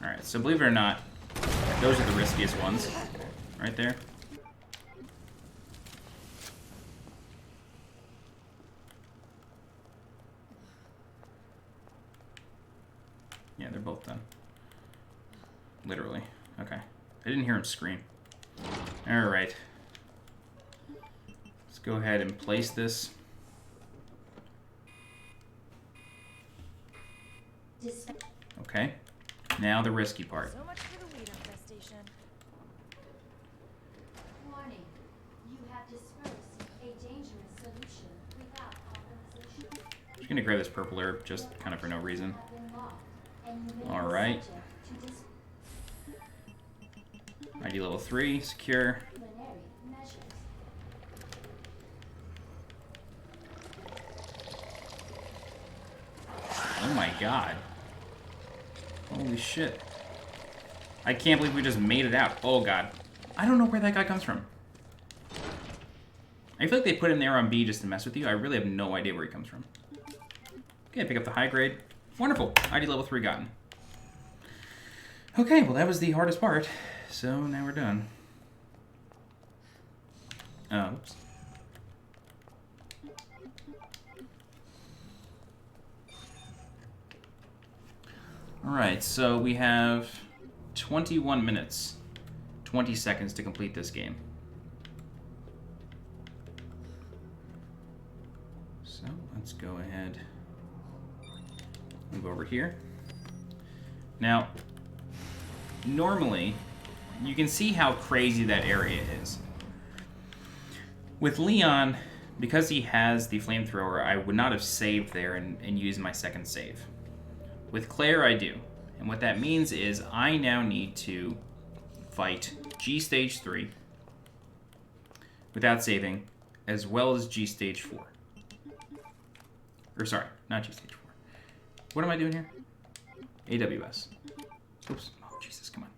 Alright, so believe it or not, those are the riskiest ones. Right there. Yeah, they're both done. Literally. Okay. I didn't hear him scream. Alright. Let's go ahead and place this. Okay. Now the risky part. So much for the weed infestation. Warning. You have dispersed a dangerous solution without authorization. I'm just gonna grab this purple herb just kind of for no reason. Have been locked, and you may be Alright. subject to ID level 3, secure. disciplinary measures. Oh my god. Holy shit. I can't believe we just made it out. Oh god. I don't know where that guy comes from. I feel like they put him there on B just to mess with you. I really have no idea where he comes from. Okay, pick up the high grade. Wonderful. ID level 3 gotten. Okay, well that was the hardest part. So now we're done. Oh, oops. Alright, so we have 21 minutes, 20 seconds to complete this game. So let's go ahead, move over here. Now, normally, you can see how crazy that area is. With Leon, because he has the flamethrower, I would not have saved there and used my second save. With Claire, I do. And what that means is I now need to fight G Stage 3 without saving, as well as G Stage 4. Or sorry, not G Stage 4. What am I doing here? AWS. Oops. Oh, Jesus, come on.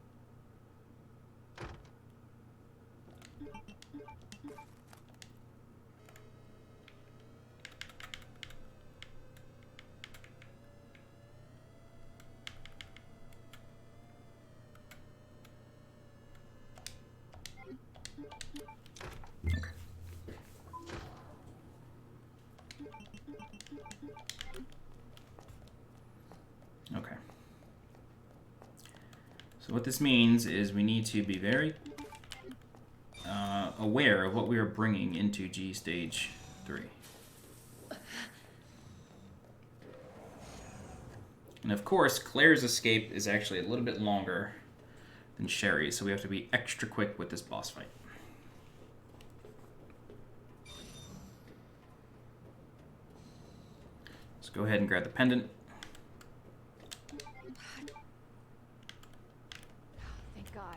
Okay. So what this means is we need to be very aware of what we are bringing into G Stage 3. And of course, Claire's escape is actually a little bit longer than Sherry's, so we have to be extra quick with this boss fight. Let's go ahead and grab the pendant. Thank God.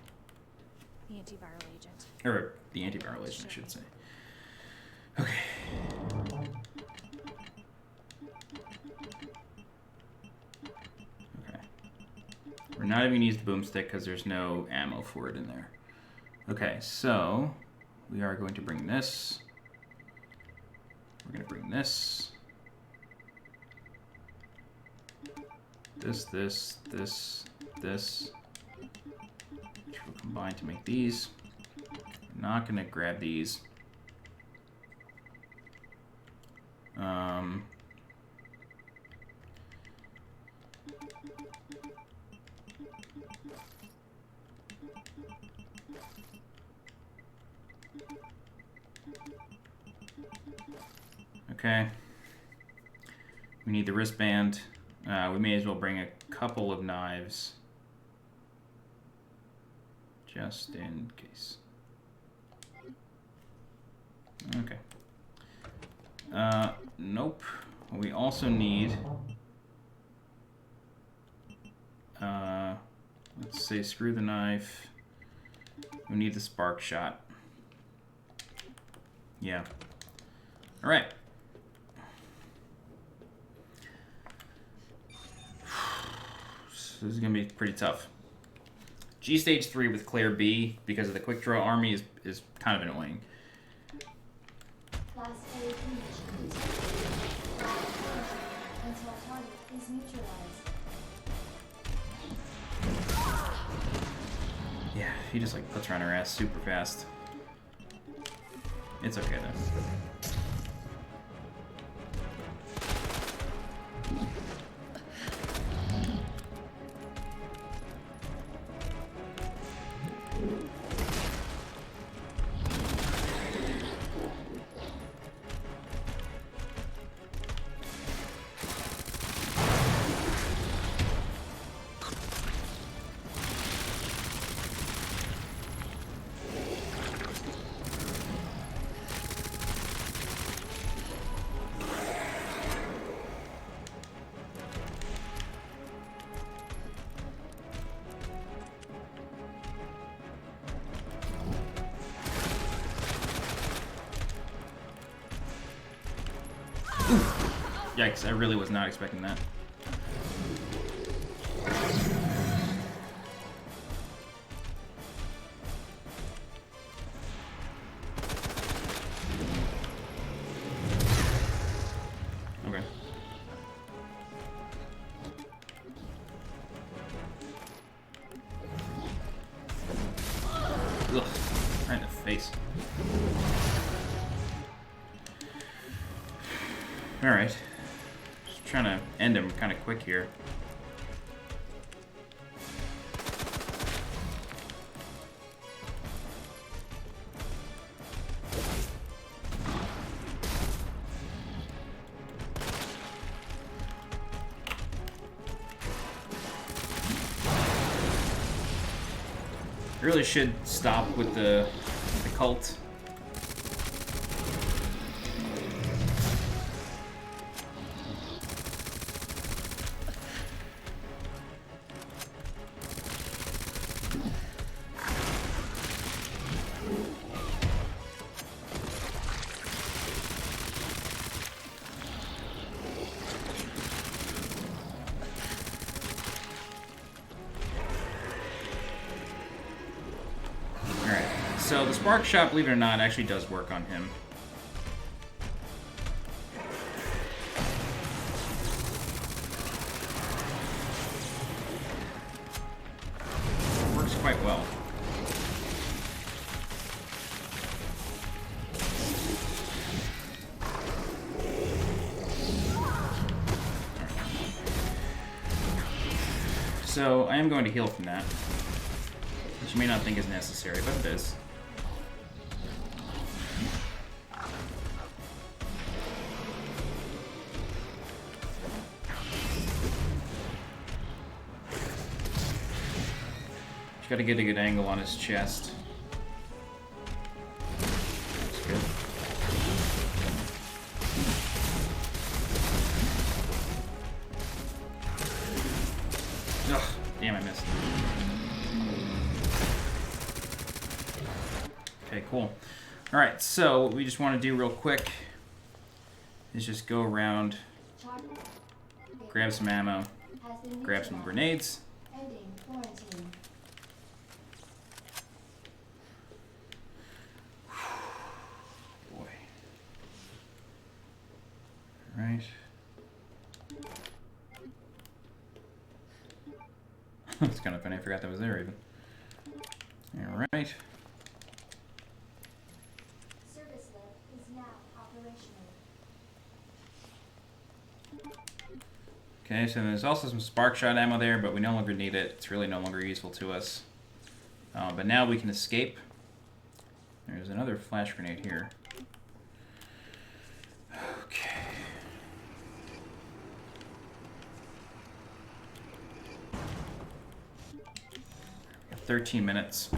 The antiviral agent. Or the antiviral agent, I should say. Okay. Okay. We're not even going to use the boomstick because there's no ammo for it in there. Okay, so we are going to bring this. We're going to bring this. This, which will combine to make these. I'm not gonna grab these. Okay. We need the wristband. We may as well bring a couple of knives. Just in case. Okay. Nope. We also need... let's say screw the knife. We need the spark shot. Yeah. Alright. This is going to be pretty tough. G stage 3 with Claire B because of the Quickdraw Army is kind of annoying. Class A finished. Until target is neutralized. Yeah, he just like puts her on her ass super fast. It's okay though. Yikes, I really was not expecting that. Okay. Ugh, right in the face. Alright. Trying to end him kind of quick here. Really should stop with the cult. So the spark shot, believe it or not, actually does work on him. It works quite well. So I am going to heal from that, which you may not think is necessary, but it is. Just gotta get a good angle on his chest. That's good. Ugh, damn, I missed. Okay, cool. Alright, so what we just want to do real quick is just go around, grab some ammo, grab some grenades. Ending quarantine. Boy. Alright. It's kind of funny, I forgot that was there even. Alright. Service lift is now operational. Okay, so there's also some spark shot ammo there, but we no longer need it. It's really no longer useful to us. But now we can escape. There's another flash grenade here. Okay. 13 minutes.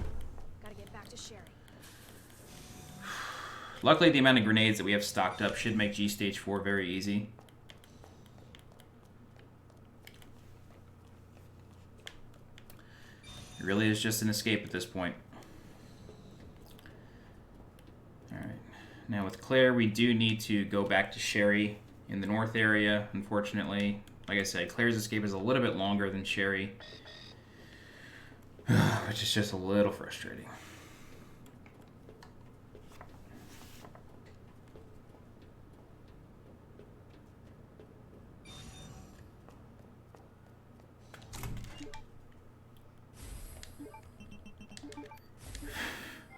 Gotta get back to Sherry. Luckily, the amount of grenades that we have stocked up should make G Stage 4 very easy. It really is just an escape at this point. Alright. Now with Claire, we do need to go back to Sherry in the north area, unfortunately. Like I said, Claire's escape is a little bit longer than Sherry, which is just a little frustrating.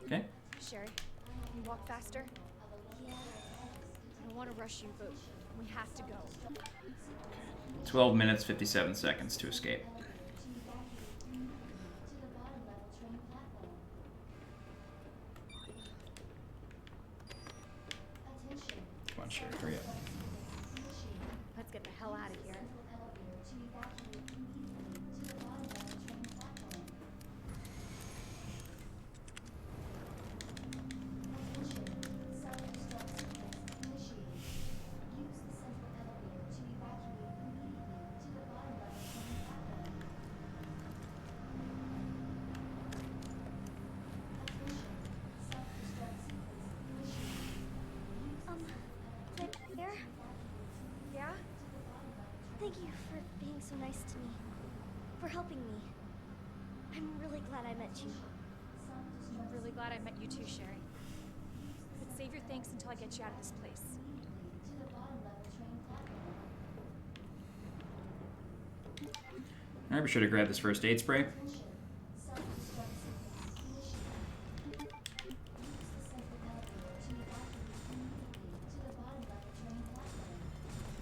Okay. Sherry, can you walk faster? I don't want to rush you, but we have to go. 12 minutes, 57 seconds to escape. Come on, Sherry, hurry up. Let's get the hell out of here. Claire? Yeah? Thank you for being so nice to me. For helping me. I'm really glad I met you. I'm really glad I met you too, Sherry. But save your thanks until I get you out of this place. Alright, be sure to grab this first aid spray.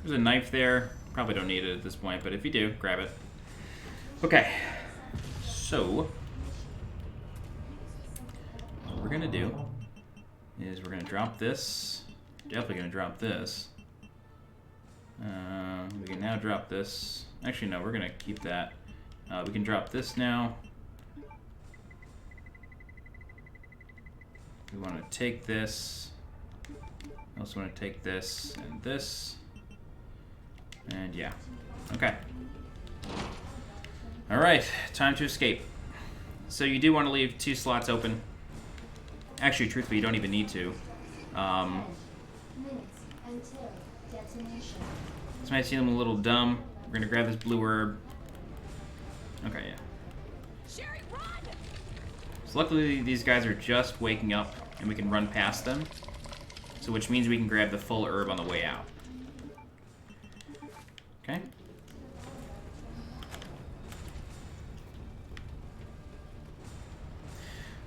There's a knife there. Probably don't need it at this point, but if you do, grab it. Okay. So, what we're gonna do is we're gonna drop this. Definitely gonna drop this. We can now drop this. Actually, no, we're gonna keep that. We can drop this now. We want to take this. We also want to take this and this. And yeah. Okay. Alright, time to escape. So you do want to leave 2 slots open. Actually, truthfully, you don't even need to. Minutes until detonation. This might seem a little dumb. We're gonna grab this blue herb. Okay, yeah. Sherry, run! So luckily these guys are just waking up and we can run past them. So which means we can grab the full herb on the way out. Okay.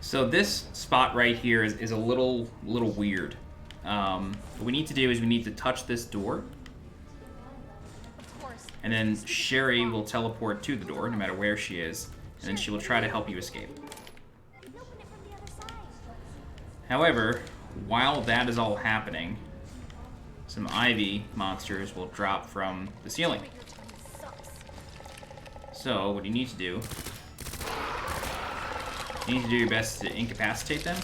So this spot right here is a little weird. What we need to do is we need to touch this door. Of course. And then Sherry will teleport to the door, no matter where she is, and then she will try to help you escape. Open it from the other side. However, while that is all happening, some ivy monsters will drop from the ceiling. Wait, your timing sucks. So, what you need to do You need to do your best to incapacitate them.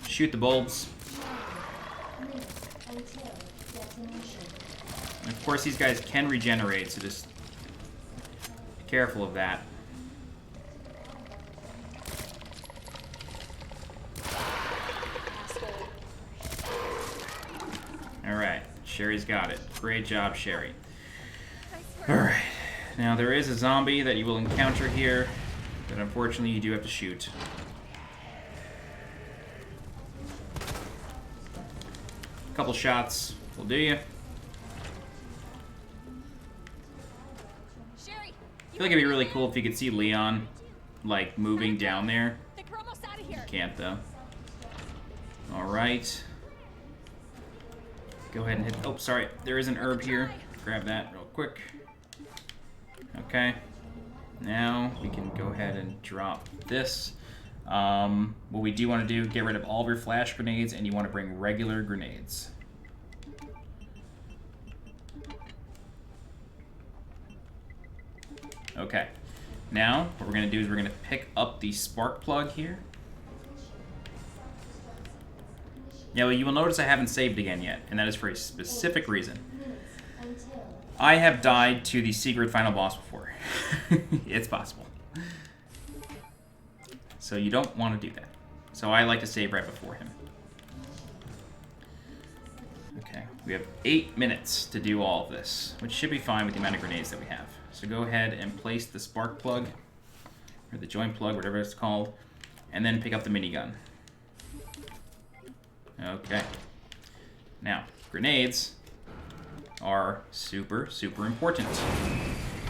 Shoot the bulbs. And of course, these guys can regenerate, so just be careful of that. Alright, Sherry's got it. Great job, Sherry. Alright, now there is a zombie that you will encounter here that unfortunately you do have to shoot. A couple shots will do you. Sherry, I feel like it'd be really cool if you could see Leon, like, moving down there. I think we're almost out of here. Can't, though. Alright. Go ahead and hit... Oh, sorry. There is an herb here. Grab that real quick. Okay. Now we can go ahead and drop this. What we do want to do, get rid of all of your flash grenades, and you want to bring regular grenades. Okay. Now, what we're going to do is we're going to pick up the spark plug here. Now, you will notice I haven't saved again yet, and that is for a specific reason. I have died to the secret final boss before. It's possible. So you don't want to do that. So I like to save right before him. Okay, we have 8 minutes to do all of this, which should be fine with the amount of grenades that we have. So go ahead and place the spark plug, or the joint plug, whatever it's called, and then pick up the minigun. Okay. Now, grenades are super, super important.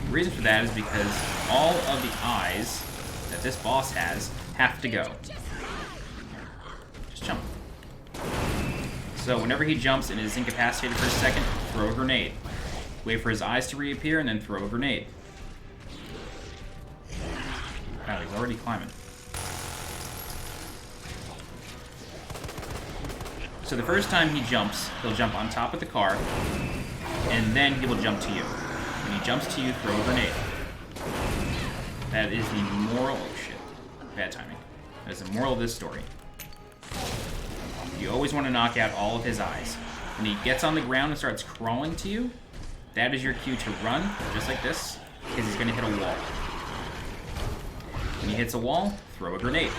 The reason for that is because all of the eyes that this boss has have to go. Just jump. So whenever he jumps and is incapacitated for a second, throw a grenade. Wait for his eyes to reappear and then throw a grenade. Wow, he's already climbing. So the first time he jumps, he'll jump on top of the car, and then he will jump to you. When he jumps to you, throw a grenade. That is the moral... Oh, shit. Bad timing. That is the moral of this story. You always want to knock out all of his eyes. When he gets on the ground and starts crawling to you, that is your cue to run, just like this, because he's going to hit a wall. When he hits a wall, throw a grenade.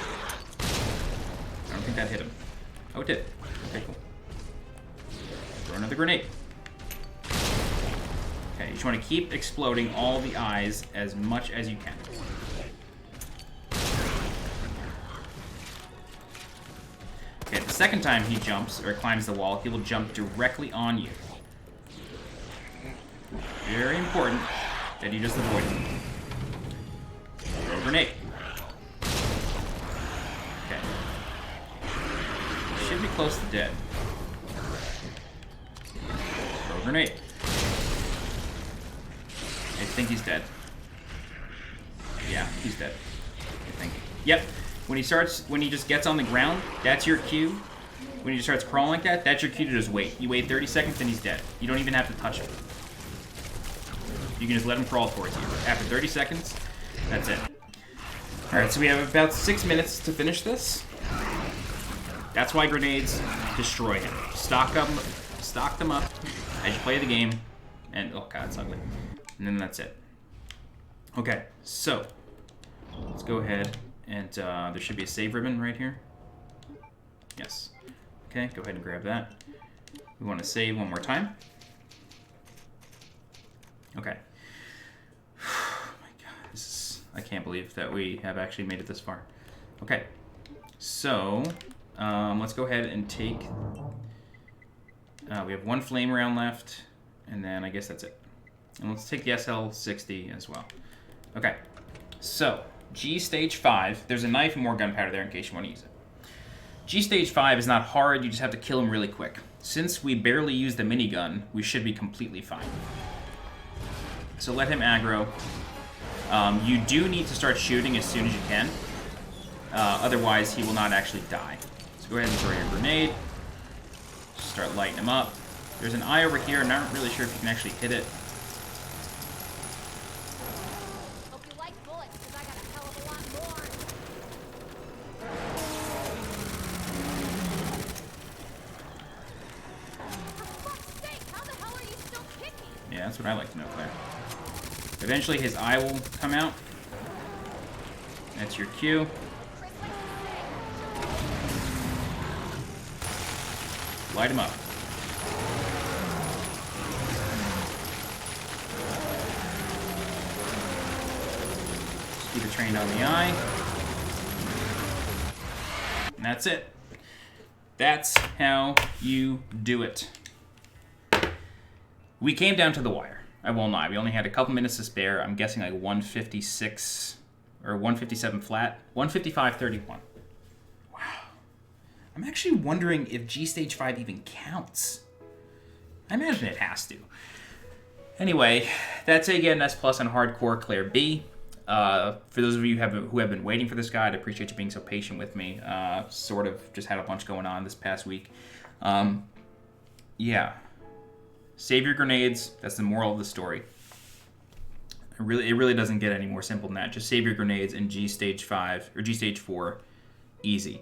I don't think that hit him. Oh, it did. Okay, cool. Throw another grenade. Okay, you just want to keep exploding all the eyes as much as you can. Okay, the second time he jumps or climbs the wall, he will jump directly on you. Very important that you just avoid him. Throw a grenade. Okay. Should be close to dead. Throw a grenade. I think he's dead. Yeah, he's dead. I think. Yep. When he just gets on the ground, that's your cue. When he just starts crawling like that, that's your cue to just wait. You wait 30 seconds and he's dead. You don't even have to touch him. You can just let him crawl towards you. After 30 seconds, that's it. Alright, so we have about 6 minutes to finish this. That's why grenades destroy him. Stock them up as you play the game. And, oh god, it's ugly. And then that's it. Okay, so let's go ahead and there should be a save ribbon right here. Yes. Okay, go ahead and grab that. We want to save one more time. Okay. Oh my god, I can't believe that we have actually made it this far. Okay, so let's go ahead and take. We have one flame round left, and then I guess that's it. And let's take the SL60 as well. Okay, so G stage 5. There's a knife and more gunpowder there in case you want to use it. G stage 5 is not hard. You just have to kill him really quick. Since we barely use the minigun, we should be completely fine. So let him aggro. You do need to start shooting as soon as you can. Otherwise, he will not actually die. So go ahead and throw your grenade. Start lighting him up. There's an eye over here, and I'm not really sure if you can actually hit it. that's what I like to know, Claire. Eventually his eye will come out. That's your cue. Light him up. Just keep it trained on the eye. And that's it. That's how you do it. We came down to the wire. I will not. We only had a couple minutes to spare. I'm guessing like 156 or 157 flat. 155.31. Wow. I'm actually wondering if G Stage 5 even counts. I imagine it has to. Anyway, that's it again. S Plus on Hardcore Claire B. For those of you who have been waiting for this guide, I appreciate you being so patient with me. Sort of just had a bunch going on this past week. Yeah. Save your grenades. That's the moral of the story. It really doesn't get any more simple than that. Just save your grenades in G Stage 5 or G Stage 4. Easy.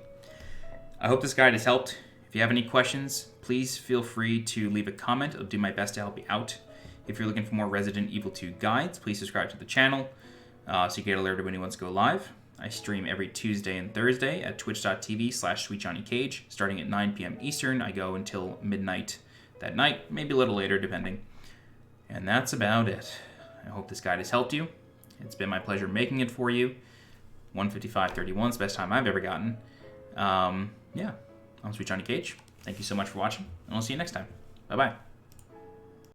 I hope this guide has helped. If you have any questions, please feel free to leave a comment. I'll do my best to help you out. If you're looking for more Resident Evil 2 guides, please subscribe to the channel so you get alerted when new ones go live. I stream every Tuesday and Thursday at twitch.tv/SweetJohnnyCage. Starting at 9 p.m. Eastern, I go until midnight that night, maybe a little later, depending. And that's about it. I hope this guide has helped you. It's been my pleasure making it for you. 155.31 is the best time I've ever gotten. Yeah, I'm SweetJohnnyCage. Thank you so much for watching, and I'll see you next time. Bye-bye.